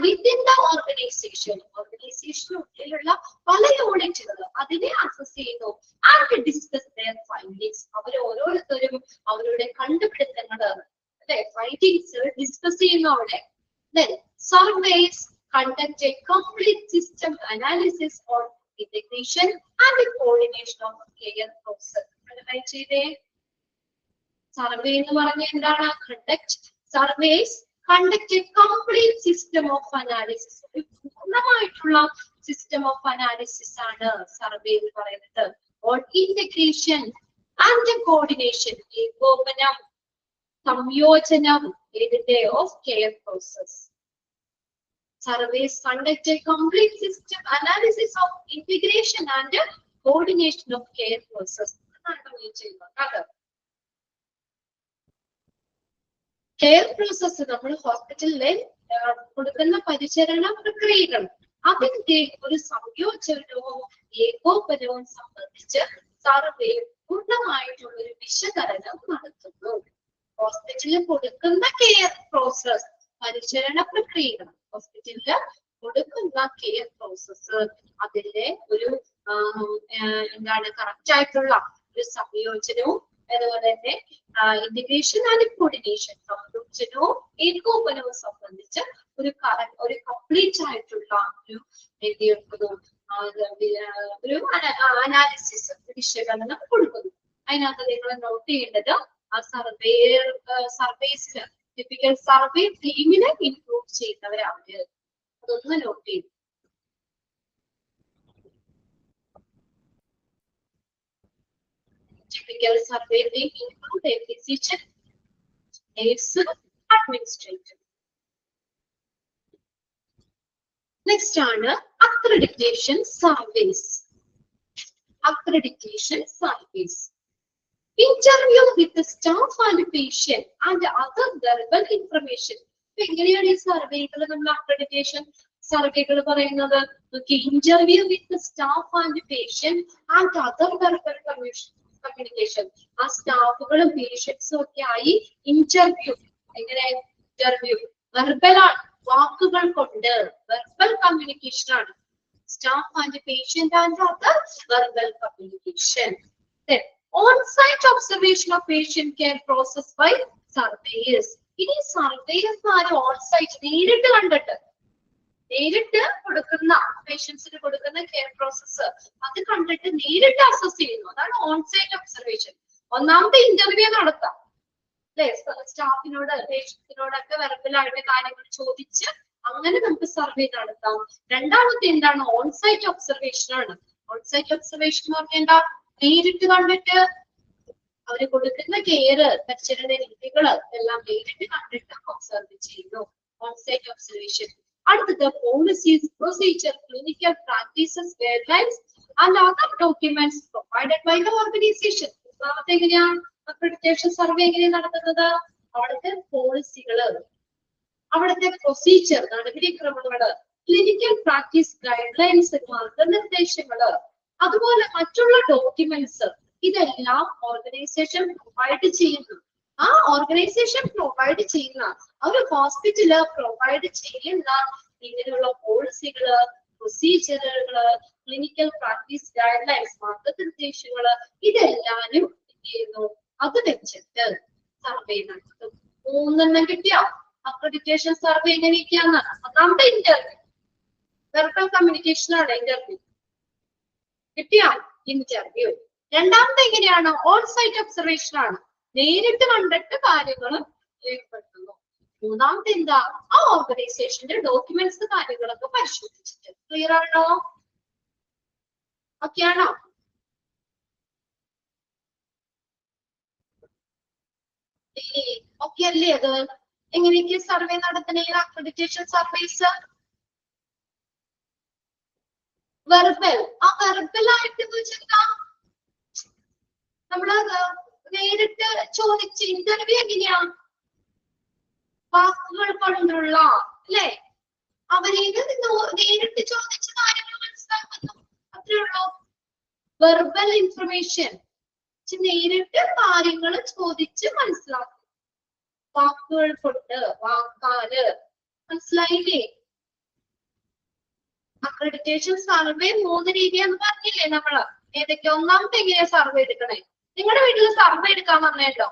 വിത്തിൻ ദ ഓർഗനൈസേഷനുള്ളിലുള്ള പല യൂണിറ്റുകൾ അതിനെ അസസ് ചെയ്യുന്നു. And discuss their findings. അവർ ഓരോരുത്തരും അവരുടെ കണ്ടുപിടുത്തങ്ങൾ അല്ലെ ഫൈൻഡിങ്സ് ഡിസ്കസ് ചെയ്യുന്നു അവിടെ. Surveys conduct a complete system analysis on integration and the coordination of care process. ചെയ്തേ. സർവേ എന്ന് പറഞ്ഞ എന്താണ്? Surveys conduct a complete system of analysis. പൂർണ്ണമായിട്ടുള്ള സിസ്റ്റം ഓഫ് അനാലിസിസ് ആണ് സർവേ എന്ന് പറയുന്നത്. ഓൺ ഇന്റഗ്രേഷൻ ആൻഡ് കോർഡിനേഷൻ, ഏകോപനം, സംയോജനം ഇതിന്റെ of care process. Surveys conduct a complete system analysis of integration and coordination of care process. Care process നമ്മൾ ഹോസ്പിറ്റലിലെ കൊടുക്കുന്ന പരിചരണ പ്രക്രിയകൾ അതിന്റെ ഒരു സംയോജനവും ഏകോപനവും സംബന്ധിച്ച് സർവേ പൂർണ്ണമായിട്ടുള്ള ഒരു വിശകലനം നടത്തുന്നു. ഹോസ്പിറ്റലിൽ കൊടുക്കുന്ന കെയർ പ്രോസസ്, പരിചരണ പ്രക്രിയകൾ, ഹോസ്പിറ്റലില് കൊടുക്കുന്ന കെയർ പ്രോസസ് അതിന്റെ ഒരു എന്താണ് കറക്റ്റ് ആയിട്ടുള്ള ഒരു സംയോജനവും അതുപോലെ തന്നെ ഇന്റഗ്രേഷൻ ആൻഡ് കോർഡിനേഷൻ, സംയോജനവും ഏകോപനവും സംബന്ധിച്ച് ഒരു കംപ്ലീറ്റ് ആയിട്ടുള്ള ഒരു അനാലിസിസ്, വിശകലനം കൊടുക്കുന്നു. അതിനകത്ത് നിങ്ങൾ നോട്ട് ചെയ്യേണ്ടത് ആ സർവേസില് ടിപ്പിക്കൽ സർവേ ടീമിനെ ഇൻക്ലൂഡ് ചെയ്യുന്നവരാണ്. അതൊന്ന് നോട്ട് ചെയ്തു. Typical survey may include a physician, nurse, administrator. Next ആണ് accreditation surveys. Accreditation surveys. Interview with the staff and patient and other verbal information. എങ്ങനെയാണ് ഈ സർവേകൾ നമ്മൾ അക്രഡിറ്റേഷൻ സർവേകൾ പറയുന്നത്? Interview with staff and patient and other verbal communication. ആ സ്റ്റാഫുകളും പേഷ്യൻസും ഒക്കെ ആയി ഇന്റർവ്യൂ. എങ്ങനെ ഇന്റർവ്യൂ? വെർബൽ ആണ്, വാക്കുകൾ കൊണ്ട്. വെർബൽ കമ്മ്യൂണിക്കേഷൻ ആണ്. Staff and patient and other verbal communication. Then, on-site observation of patient care process by surveyors. ഇനി surveyors on-site നേരിട്ട് കണ്ടിട്ട് കൊടുക്കുന്ന പേഷ്യൻസിന് കൊടുക്കുന്ന കെയർ പ്രോസസ്സ് അത് കണ്ടിട്ട് നേരിട്ട് അസസ് ചെയ്യുന്നു. അതാണ് ഓൺസൈറ്റ് ഒബ്സർവേഷൻ. ഒന്നാമത്തെ ഇന്റർവ്യൂ നടത്താം അല്ലെ, സ്റ്റാഫിനോട് പേഷ്യൻസിനോടൊക്കെ വെർബലായിട്ട് കാര്യങ്ങൾ ചോദിച്ച് അങ്ങനെ നമുക്ക് സർവേ നടത്താം. രണ്ടാമത്തെ എന്താണ്? ഓൺസൈറ്റ് ഒബ്സർവേഷൻ ആണ്. ഓൺസൈറ്റ് ഒബ്സർവേഷൻ എന്ന് പറഞ്ഞാൽ എന്താ? നേരിട്ട് കണ്ടിട്ട് അവര് കൊടുക്കുന്ന കെയർ, പരിചരണ രീതികൾ എല്ലാം നേരിട്ട് കണ്ടിട്ട് ഒബ്സർവ് ചെയ്യുന്നു. Onsite observation. അടുത്തത് policies, procedure, clinical practices, guidelines and other documents provided by the organisation. മൂന്നാമത്തെ എങ്ങനെയാ അക്രഡിറ്റേഷൻ സർവേ എങ്ങനെയാ നടത്തുന്നത്? അവിടുത്തെ പോളിസികള്, അവിടുത്തെ പ്രൊസീജിയർ, നടപടിക്രമങ്ങള്, ക്ലിനിക്കൽ പ്രാക്ടീസ് ഗൈഡ്ലൈൻസ്, മാർഗനിർദ്ദേശങ്ങള്, അതുപോലെ മറ്റുള്ള ഡോക്യുമെന്റ്സ്, ഇതെല്ലാം ഓർഗനൈസേഷൻ പ്രൊവൈഡ് ചെയ്യുന്നു. ആ ഓർഗനൈസേഷൻ പ്രൊവൈഡ് ചെയ്യുന്ന, ഒരു ഹോസ്പിറ്റല് പ്രൊവൈഡ് ചെയ്യുന്ന ഇങ്ങനെയുള്ള പോളിസികള്, പ്രൊസീജിയറുകള്, ക്ലിനിക്കൽ പ്രാക്ടീസ് ഗൈഡ്ലൈൻസ്, മാർഗനിർദ്ദേശങ്ങള്, ഇതെല്ലാരും എന്ത് ചെയ്യുന്നു? അത് വെച്ചിട്ട് സർവേ നടത്തും. മൂന്നെണ്ണം കിട്ടിയോ? അക്രഡിറ്റേഷൻ സർവേ എങ്ങനെയൊക്കെയാണ്? ഒന്നാമത്തെ ഇന്റർവ്യൂ, വെർബൽ കമ്മ്യൂണിക്കേഷൻ ആണ് ഇന്റർവ്യൂ. കിട്ടിയോ? ഇന്റർവ്യൂ. രണ്ടാമത്തെ എങ്ങനെയാണ്? ഓൺസൈറ്റ് ഒബ്സർവേഷൻ ആണ്. നേരിട്ട് കണ്ടിട്ട് കാര്യങ്ങൾ രേഖപ്പെടുത്തുന്നു. മൂന്നാമത്തെ എന്താ? ആ ഓർഗനൈസേഷന്റെ ഡോക്യുമെന്റ്സ് കാര്യങ്ങളൊക്കെ പരിശോധിച്ചിട്ട്. ക്ലിയർ ആണോ? ഓക്കെ ആണോ? ഓക്കെ അല്ലേ? അത് എങ്ങനെയൊക്കെ സർവേ നടത്തുന്ന അക്രഡിറ്റേഷൻ സർവീസ്? വെർബൽ. ആ വെർബൽ ആയിട്ട് വെച്ചാ നമ്മള് നേരിട്ട് ചോദിച്ച് ഇന്റർവ്യൂ എങ്ങനെയാ? വാക്കുകൾ കൊണ്ടുള്ള അല്ലെ, അവരേത് നേരിട്ട് ചോദിച്ച് കാര്യങ്ങൾ മനസ്സിലാക്കുന്നു. അത്രേ ഉള്ളൂ. വെർബൽ ഇൻഫർമേഷൻ, നേരിട്ട് കാര്യങ്ങൾ ചോദിച്ച് മനസ്സിലാക്കും. വാക്കുകൾ കൊണ്ട്, വാക്കാല്. മനസ്സിലായില്ലേ? അക്രഡിറ്റേഷൻ സർവേ 3 രീതിയാന്ന് പറഞ്ഞില്ലേ നമ്മള്? ഏതൊക്കെ? ഒന്നാമത്തെ എങ്ങനെയാ സർവേ എടുക്കണേ? നിങ്ങളുടെ വീട്ടിൽ സർവേ എടുക്കാൻ വന്നേട്ടോ?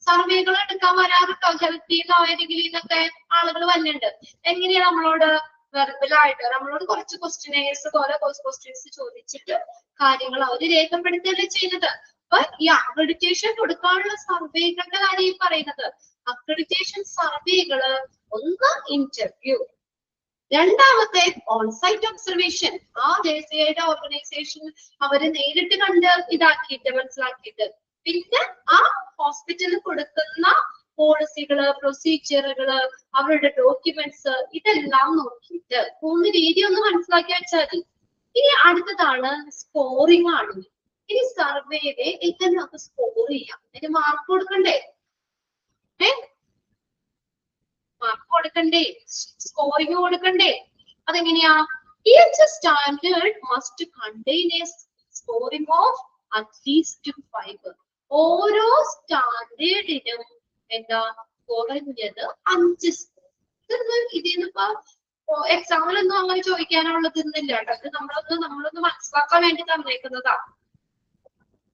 സർവേകൾ എടുക്കാൻ വരാറുണ്ടോ? ഹെൽത്തിന്നോ ഏതെങ്കിലും ഇന്നൊക്കെ ആളുകൾ വന്നിട്ടുണ്ട്. എങ്ങനെയാ നമ്മളോട്? വെർബലായിട്ട് നമ്മളോട് കുറച്ച് ക്വസ്റ്റ്യനേഴ്സ് പോലെ ക്വസ്റ്റ്യൻസ് ചോദിച്ചിട്ട് കാര്യങ്ങൾ അവര് രേഖപ്പെടുത്തുകയല്ലേ ചെയ്യുന്നത്. അപ്പൊ ഈ അക്രഡിറ്റേഷൻ കൊടുക്കാനുള്ള സർവേകളുടെ കാര്യം പറയുന്നത്. അക്രഡിറ്റേഷൻ സർവേകള് ഒന്ന് ഇന്റർവ്യൂ, രണ്ടാമത്തെ ഓൺസൈറ്റ് ഒബ്സർവേഷൻ. ആ ദേശീയയുടെ ഓർഗനൈസേഷൻ അവര് നേരിട്ട് കണ്ട് ഇതാക്കിയിട്ട് മനസ്സിലാക്കിയിട്ട്, പിന്നെ ആ ഹോസ്പിറ്റലിൽ കൊടുക്കുന്ന പോളിസികള്, പ്രൊസീജിയറുകള്, അവരുടെ ഡോക്യുമെന്റ്സ്, ഇതെല്ലാം നോക്കിയിട്ട് 3 രീതി ഒന്ന് മനസ്സിലാക്കി വെച്ചാൽ മതി. ഇനി അടുത്തതാണ് സ്കോറിംഗ് ആണ്. ഇനി സർവേയുടെ എങ്ങനെ നമുക്ക് സ്കോർ ചെയ്യാം? അതിന് മാർക്ക് കൊടുക്കണ്ടേ? മാർക്ക് കൊടുക്കണ്ടേ? സ്കോറിംഗ് കൊടുക്കണ്ടേ? അതെങ്ങനെയാ? Each standard must contain a scoring of at least 5. ഓരോ സ്റ്റാൻഡേർഡിനും എന്താ കുറഞ്ഞത് 5 സ്കോർ. ഇതിന്നിപ്പോ എക്സാമിലൊന്നും അങ്ങനെ ചോദിക്കാനുള്ളതൊന്നുമില്ല കേട്ടോ. ഇത് നമ്മളൊന്ന് മനസ്സിലാക്കാൻ വേണ്ടി തന്നേക്കുന്നതാ.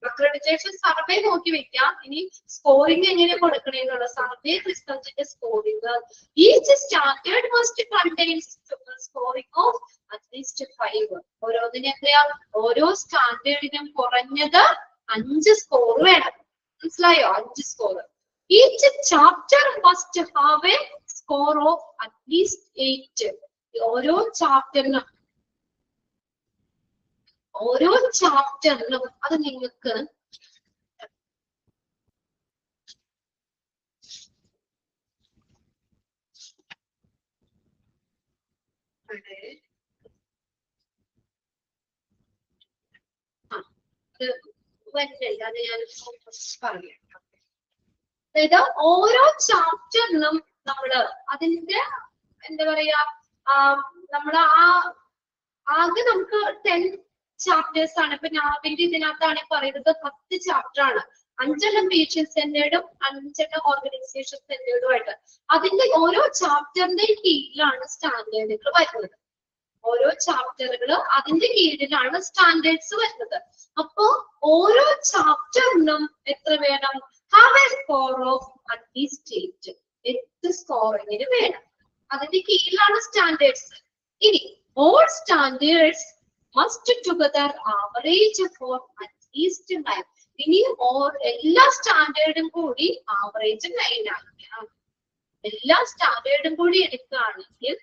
അക്രഡിറ്റേഷൻ സർവേ നോക്കി വെക്കാം. ഇനി സ്കോറിംഗ് എങ്ങനെ കൊടുക്കണേന്നുള്ള സർവേ റിസൾട്ടിന്റെ scoring. Each standard must contain scoring of at least 5. ഓരോന്നിനും എത്രയാ? ഓരോ സ്റ്റാൻഡേർഡിനും കുറഞ്ഞത് 5 സ്കോർ വേണം. മനസ്സിലായോ? 5 score. Each chapter must have A score of at least 8. ഓരോ ചാപ്റ്ററിനും അത് നിങ്ങൾക്ക് അത് ഞാൻ പറയാം. അതായത് ഓരോ ചാപ്റ്ററിനും നമ്മള് അതിന്റെ എന്താ പറയാ നമ്മൾ ആകെ നമുക്ക് 10 ചാപ്റ്റേഴ്സ് ആണ്. ഇപ്പൊ നാവിന്റെ ഇതിനകത്താണ് പറയുന്നത് 10 ചാപ്റ്റർ ആണ്. 5 പേഷ്യൻ സെന്റേർഡും 5 ഓർഗനൈസേഷൻ സെന്റേർഡും ആയിട്ട്. അതിന്റെ ഓരോ ചാപ്റ്ററിന്റെ കീഴിലാണ് സ്റ്റാൻഡേർഡുകൾ വരുന്നത്. ഓരോ ചാപ്റ്ററുകൾ അതിന്റെ കീഴിലാണ് സ്റ്റാൻഡേർഡ്സ് വരുന്നത്. അപ്പോ ഓരോ ചാപ്റ്ററിനും എത്ര വേണം? Have A score of at least 8 സ്കോറിങ്ങിന് വേണം. അതിന്റെ കീഴിലാണ് സ്റ്റാൻഡേർഡ്സ്. ഇനി all standards must together average for at least 9. ഇനി എല്ലാ സ്റ്റാൻഡേർഡും കൂടി ആവറേജ് 9 ആയിരിക്കണം. എല്ലാ സ്റ്റാൻഡേർഡും കൂടി എടുക്കുകയാണെങ്കിൽ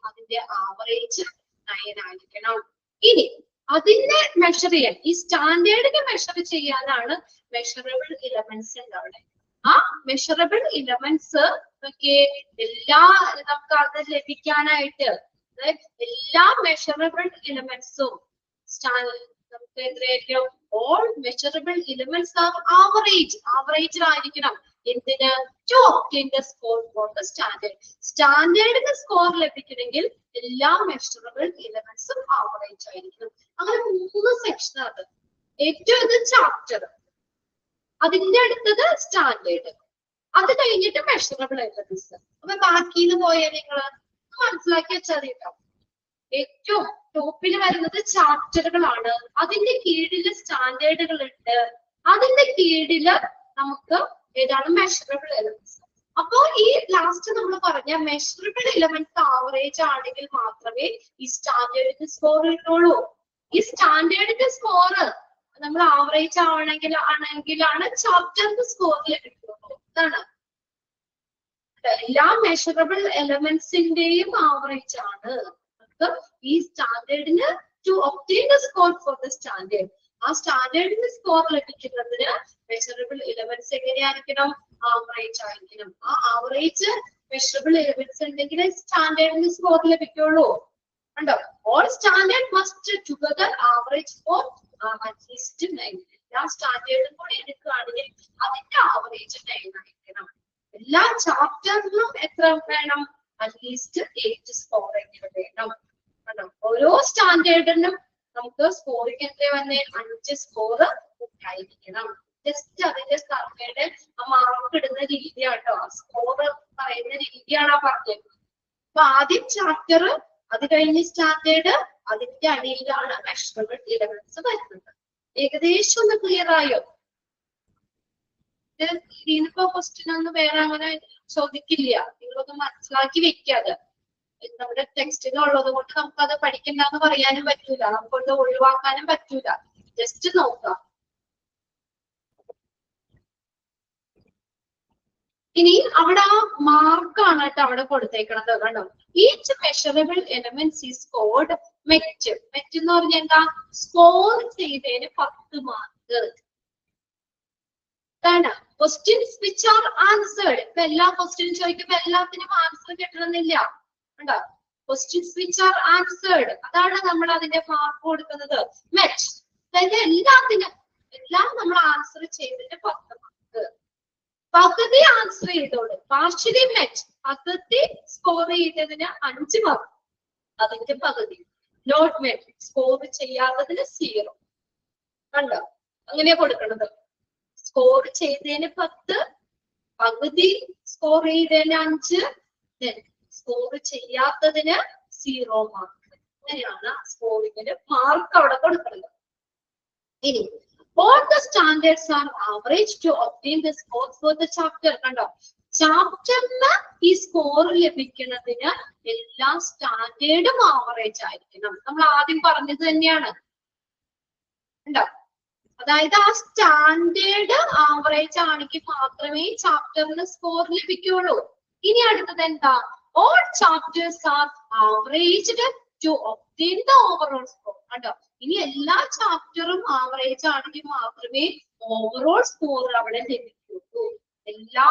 അതിന്റെ ആവറേജ് 9 ആയിരിക്കണം. ഇനി അതിനെ മെഷർ ചെയ്യാൻ, ഈ സ്റ്റാൻഡേർഡിനെ മെഷർ ചെയ്യാനാണ് മെഷറബിൾ എലമെന്റ്സ് ഉണ്ടാവുന്നത്. ആ മെഷറബിൾ എലമെന്റ്സ് ഒക്കെ നമുക്ക് അത് ലഭിക്കാനായിട്ട് എല്ലാ മെഷറബിൾ എലമെന്റ്സും നമുക്ക് എത്രയായിരിക്കും? All measurable elements are average ആയിരിക്കണം. എന്തിന്? To obtain the score for the standard. സ്റ്റാൻഡേർഡിന് സ്കോർ ലഭിക്കണമെങ്കിൽ എല്ലാ മെഷറബിൾ എലമെന്റ്സും ആവറേജ് ആയിരിക്കണം. അങ്ങനെ 3 സെക്ഷൻ ആണ്. ഏറ്റവും ഇത് ചാപ്റ്റർ, അതിന്റെ അടുത്തത് സ്റ്റാൻഡേർഡ്, അത് കഴിഞ്ഞിട്ട് മെഷറബിൾ എലമെന്റ്സ്. അപ്പൊ ബാക്കിന്ന് പോയാൽ നിങ്ങൾ മനസ്സിലാക്കി വെച്ചാൽ കേട്ടോ. ഏറ്റവും ടോപ്പിൽ വരുന്നത് ചാപ്റ്ററുകളാണ്, അതിന്റെ കീഴിൽ സ്റ്റാൻഡേർഡുകൾ ഉണ്ട്, അതിന്റെ കീഴില് നമുക്ക് ഏതാണ്? Measurable elements. അപ്പോ ഈ ലാസ്റ്റ് നമ്മൾ പറഞ്ഞ മെഷറബിൾ എലമെന്റ്സ് ആവറേജ് ആണെങ്കിൽ മാത്രമേ ഈ സ്റ്റാൻഡേർഡിന്റെ സ്കോർ കിട്ടുള്ളൂ. ഈ സ്റ്റാൻഡേർഡിന്റെ സ്കോർ നമ്മൾ ആവറേജ് ആണെങ്കിലാണ് ചാപ്റ്ററിന്റെ സ്കോർ ലഭിക്കുള്ളൂ. അതാണ് എല്ലാ മെഷറബിൾ എലമെന്റ്സിന്റെയും ആവറേജ് ആണ് ഈ സ്റ്റാൻഡേർഡിന് to obtain the score for the standard. ആ സ്റ്റാൻഡേർഡിന് സ്കോർ ലഭിക്കുന്നതിന് മെഷറബിൾ എലമെന്റ്സ് എങ്ങനെയായിരിക്കണം? ആവറേജ് ആയിരിക്കണം. ആ ആവറേജ് മെഷറബിൾ എലമെന്റ്സ് ഉണ്ടെങ്കിൽ സ്റ്റാൻഡേർഡിന് സ്കോർ ലഭിക്കുള്ളൂ. കണ്ടോ? All standard must together average for at least 9. എല്ലാ സ്റ്റാൻഡേർഡും കൂടി എടുക്കുകയാണെങ്കിൽ അതിന്റെ ആവറേജ് 9 ആയിരിക്കണം. എല്ലാ ചാപ്റ്ററിലും എത്ര വേണം? അറ്റ്ലീസ്റ്റ് 8 സ്കോർ എങ്കിലും വേണം. കണ്ടോ? ഓരോ സ്റ്റാൻഡേർഡിനും നമുക്ക് സ്കോറിംഗ് എത്ര വന്നേ? 5 സ്കോർ ഉണ്ടായിരിക്കണം. ജസ്റ്റ് അതിന്റെ സർവേയുടെ മാർക്ക് ഇടുന്ന രീതിയാട്ടോ, സ്കോർ പറയുന്ന രീതിയാണ് പറഞ്ഞത്. അപ്പൊ ആദ്യം ചാപ്റ്റർ, അത് കഴിഞ്ഞ് സ്റ്റാൻഡേർഡ്, അതിന്റെ അടിയിലാണ് മെഷറബിൾ എലമെന്റ്സ് വരുന്നത്. ഏകദേശം ഒന്ന് ക്ലിയർ ആയോ? ഇതിനിപ്പോ ക്വസ്റ്റ്യൻ ഒന്നും വേറെ അങ്ങനെ ചോദിക്കില്ല. നിങ്ങളൊന്ന് മനസ്സിലാക്കി വെക്കാതെ. നമ്മുടെ ടെക്സ്റ്റിൽ ഉള്ളത് കൊണ്ട് നമുക്ക് അത് പഠിക്കണ്ടെന്ന് പറയാനും പറ്റൂല, നമുക്കൊന്ന് ഒഴിവാക്കാനും പറ്റൂല. ജസ്റ്റ് നോക്കാം. ഇനി അവിടെ ആ മാർക്കാണ് കേട്ടോ അവിടെ കൊടുത്തേക്കണത്. കണ്ടോ? Each measurable elements is scored met. Met എന്ന് പറഞ്ഞാൽ എന്താ? സ്കോർ ചെയ്തതിന് 10 mark. Questions which are answered. ഇപ്പൊ എല്ലാ ക്വസ്റ്റ്യൻ ചോദിക്കുമ്പോ എല്ലാത്തിനും ആൻസർ കിട്ടണമെന്നില്ല. കണ്ടോ? ക്വസ്റ്റ്യൻസ് വിച്ച് ആർ ആൻസേർഡ്, അതാണ് നമ്മൾ അതിന്റെ മാർക്ക് കൊടുക്കുന്നത്. മെറ്റ്, അതായത് എല്ലാം നമ്മൾ ആൻസർ ചെയ്തതിന് 10 മാർക്ക്. പകുതി ആൻസർ ചെയ്തോളൂ, പാർഷ്യലി മെറ്റ്, പകുതി സ്കോർ ചെയ്തതിന് 5 മാർക്ക്, അതിന്റെ പകുതി. നോട്ട് മെറ്റ്, സ്കോർ ചെയ്യാത്തതിന് 0. കണ്ടോ? അങ്ങനെയാ കൊടുക്കണത്. സ്കോർ ചെയ്തതിന് 10, പകുതി സ്കോർ ചെയ്തതിന് 5, സ്കോർ ചെയ്യാത്തതിന് 0 മാർക്ക്. അങ്ങനെയാണ് സ്കോറിങ്ങിന് മാർക്ക് അവിടെ കൊടുക്കുന്നത്. ഇനി all the standards are average to obtain the score for the chapter. കണ്ടോ? ചാപ്റ്ററിന് ഈ സ്കോർ ലഭിക്കുന്നതിന് എല്ലാ സ്റ്റാൻഡേർഡും ആവറേജ് ആയിരിക്കണം. നമ്മൾ ആദ്യം പറഞ്ഞത് തന്നെയാണ്. കണ്ടോ? അതായത് ആ സ്റ്റാൻഡേർഡ് ആവറേജ് ആണെങ്കിൽ മാത്രമേ ചാപ്റ്ററിന് സ്കോർ ലഭിക്കുള്ളൂ. ഇനി അടുത്തത് എന്താ? all chapters are averaged to obtain the overall score. കണ്ടോ? ഇനി എല്ലാ ചാപ്റ്ററും ആവറേജ് ആണെങ്കിൽ മാത്രമേ ഓവറോൾ സ്കോർ അവിടെ ലഭിക്കുള്ളൂ. എല്ലാ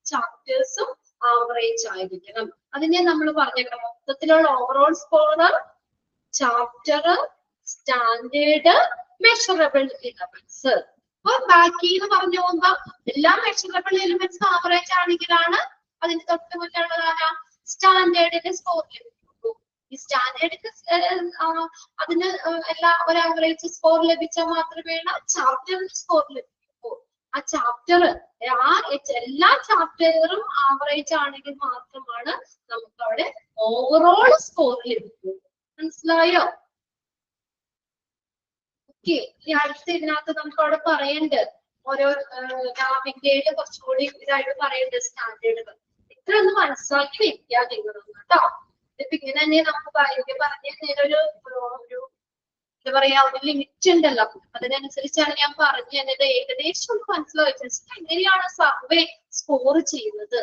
ചാപ്റ്റേഴ്സും ആവറേജ് ആയിരിക്കണം. അതിനെ നമ്മൾ പറഞ്ഞേക്കണം. മൊത്തത്തിലുള്ള overall score, chapter, standard, measurable elements. അപ്പൊ ബാക്കി എന്ന് പറഞ്ഞു പോകുമ്പോ എല്ലാ മെഷറബിൾ എലമെന്റ്സ് ആവറേജ് ആണെങ്കിലാണ് അതിന്റെ തൊട്ട് മുന്നുള്ളതാണ് സ്റ്റാൻഡേർഡിന്റെ സ്കോർ ലഭിക്കുള്ളൂ. ഈ സ്റ്റാൻഡേർഡിന്റെ അതിന് ഒരു ആവറേജ് സ്കോർ ലഭിച്ചാൽ മാത്രമേ ചാപ്റ്ററിന് സ്കോർ ലഭിക്കൂ. ആ ചാപ്റ്റർ എല്ലാ ചാപ്റ്ററും ആവറേജ് ആണെങ്കിൽ മാത്രമാണ് നമുക്ക് അവിടെ ഓവറോൾ സ്കോർ ലഭിക്കൂ. മനസ്സിലായോ? ഓക്കെ. ഈ അടുത്ത ഇതിനകത്ത് നമുക്ക് അവിടെ പറയണ്ട് ഓരോ നാവിന്റെയില് കുറച്ചുകൂടി ഇതായിട്ട് പറയണ്ട് സ്റ്റാൻഡേർഡുകൾ. ഇത്ര ഒന്ന് മനസ്സിലാക്കി വെക്കുക നിങ്ങളൊന്ന് കേട്ടോ. ഇപ്പൊ ഇങ്ങനെ തന്നെ നമുക്ക് പറഞ്ഞൊരു എന്താ പറയാ ഒരു ലിമിറ്റ് ഉണ്ടല്ലോ, അതിനനുസരിച്ചാണ് ഞാൻ പറഞ്ഞു തന്നത്. ഏകദേശം ഒന്ന് മനസ്സിലായി ജസ്റ്റ് എങ്ങനെയാണ് സർവേ സ്കോർ ചെയ്യുന്നത്.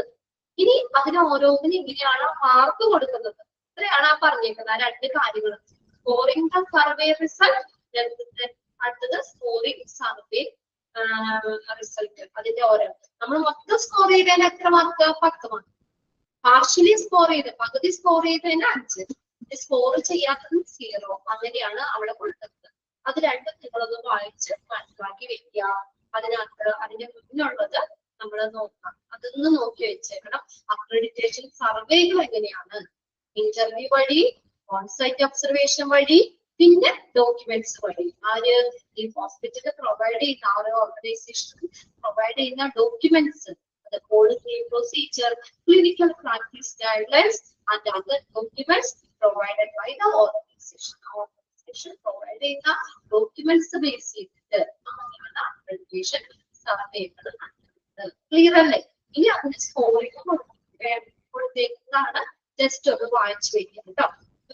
ഇനി അതിന് ഓരോന്നിനും ഇങ്ങനെയാണ് മാർക്ക് കൊടുക്കുന്നത്. ഇത്രയാണ് ആ പറഞ്ഞേക്കുന്നത്. ആ രണ്ട് കാര്യങ്ങൾ, സ്കോറിംഗ് ദ സർവേ റിസൾട്ട്, അടുത്തത് സ്കോറിംഗ് സർവേ റിസൾട്ട്. അതിന്റെ ഓരോ നമ്മൾ മൊത്തം സ്കോർ ചെയ്തതിന് എത്ര മാർക്ക്? 10 മാർക്ക്. പാർഷ്യലി സ്കോർ ചെയ്ത് പകുതി സ്കോർ ചെയ്തതിന് 5, സ്കോർ ചെയ്യാത്തത് 0. അങ്ങനെയാണ് അവിടെ കൊടുക്കുന്നത്. അത് രണ്ടും നിങ്ങളൊന്ന് വായിച്ച് മനസ്സിലാക്കി വെക്കുക. അതിനകത്ത് അതിന്റെ മുന്നിലുള്ളത് നമ്മൾ നോക്കാം, അതൊന്ന് നോക്കി വെച്ചേക്കണം. അക്രഡിറ്റേഷൻ സർവേകൾ എങ്ങനെയാണ്? ഇന്റർവ്യൂ വഴി, ഓൺസൈറ്റ് ഒബ്സർവേഷൻ വഴി, പിന്നെ ഡോക്യുമെന്റ്സ് വഴി. ആര്? ഈ ഹോസ്പിറ്റലിൽ പ്രൊവൈഡ് ചെയ്യുന്ന ആ ഒരു ഓർഗനൈസേഷൻ പ്രൊവൈഡ് ചെയ്യുന്ന documents, quality procedure, clinical practice guidelines, and other documents provided by the organization. Organization providing the documents base ചെയ്തിട്ട് അങ്ങനെയാണ് അക്രഡിറ്റേഷൻ സർവേകൾ നടത്തുന്നത്. ക്ലിയർ അല്ലേ? ഇനി അതിന് സ്കോറിംഗ് കൊടുത്തേക്കുന്നതാണ്. ജസ്റ്റ് ഒന്ന് വായിച്ചു വെക്കുക കേട്ടോ.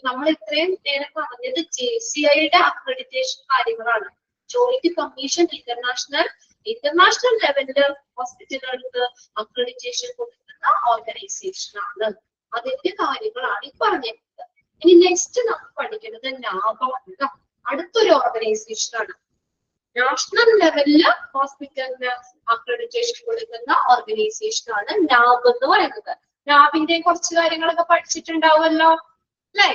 നമ്മൾ ഇത്രയും നേരം പറഞ്ഞത് JCIയുടെ അക്രഡിറ്റേഷൻ കാര്യങ്ങളാണ്. ജോയിന്റ് കമ്മീഷൻ ഇന്റർനാഷണൽ ലെവലില് ഹോസ്പിറ്റലുകൾക്ക് അക്രഡിറ്റേഷൻ കൊടുക്കുന്ന ഓർഗനൈസേഷൻ ആണ്. അതിന്റെ കാര്യങ്ങളാണ് ഈ പറഞ്ഞിരിക്കുന്നത്. ഇനി നെക്സ്റ്റ് നമുക്ക് പഠിക്കുന്നത് നാബാണ്. അടുത്തൊരു ഓർഗനൈസേഷൻ ആണ്. നാഷണൽ ലെവലില് ഹോസ്പിറ്റലിന് അക്രഡിറ്റേഷൻ കൊടുക്കുന്ന ഓർഗനൈസേഷൻ ആണ് നാബ് എന്ന് പറയുന്നത്. നാബിന്റെ കുറച്ച് കാര്യങ്ങളൊക്കെ പഠിച്ചിട്ടുണ്ടാവുമല്ലോ അല്ലേ?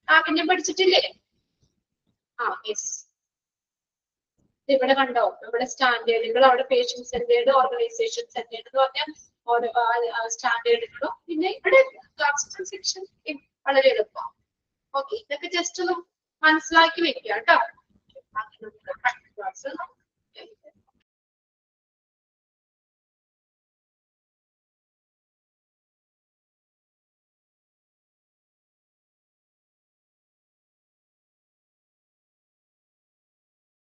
നാബിന്റെ പഠിച്ചിട്ടില്ലേ? യെസ്. ഇവിടെ കണ്ടോ നമ്മുടെ സ്റ്റാൻഡേർഡുകൾ, അവിടെ പേഷ്യന്റ് സെന്റേർഡ്, ഓർഗനൈസേഷൻ സെന്റേർഡ് എന്ന് പറഞ്ഞാൽ ഓരോ സ്റ്റാൻഡേർഡുകളും, പിന്നെ ഇവിടെ സെക്ഷൻ വളരെ എളുപ്പമാണ്. ഓക്കെ, ഇതൊക്കെ ജസ്റ്റ് ഒന്ന് മനസ്സിലാക്കി വെക്കുക കേട്ടോ.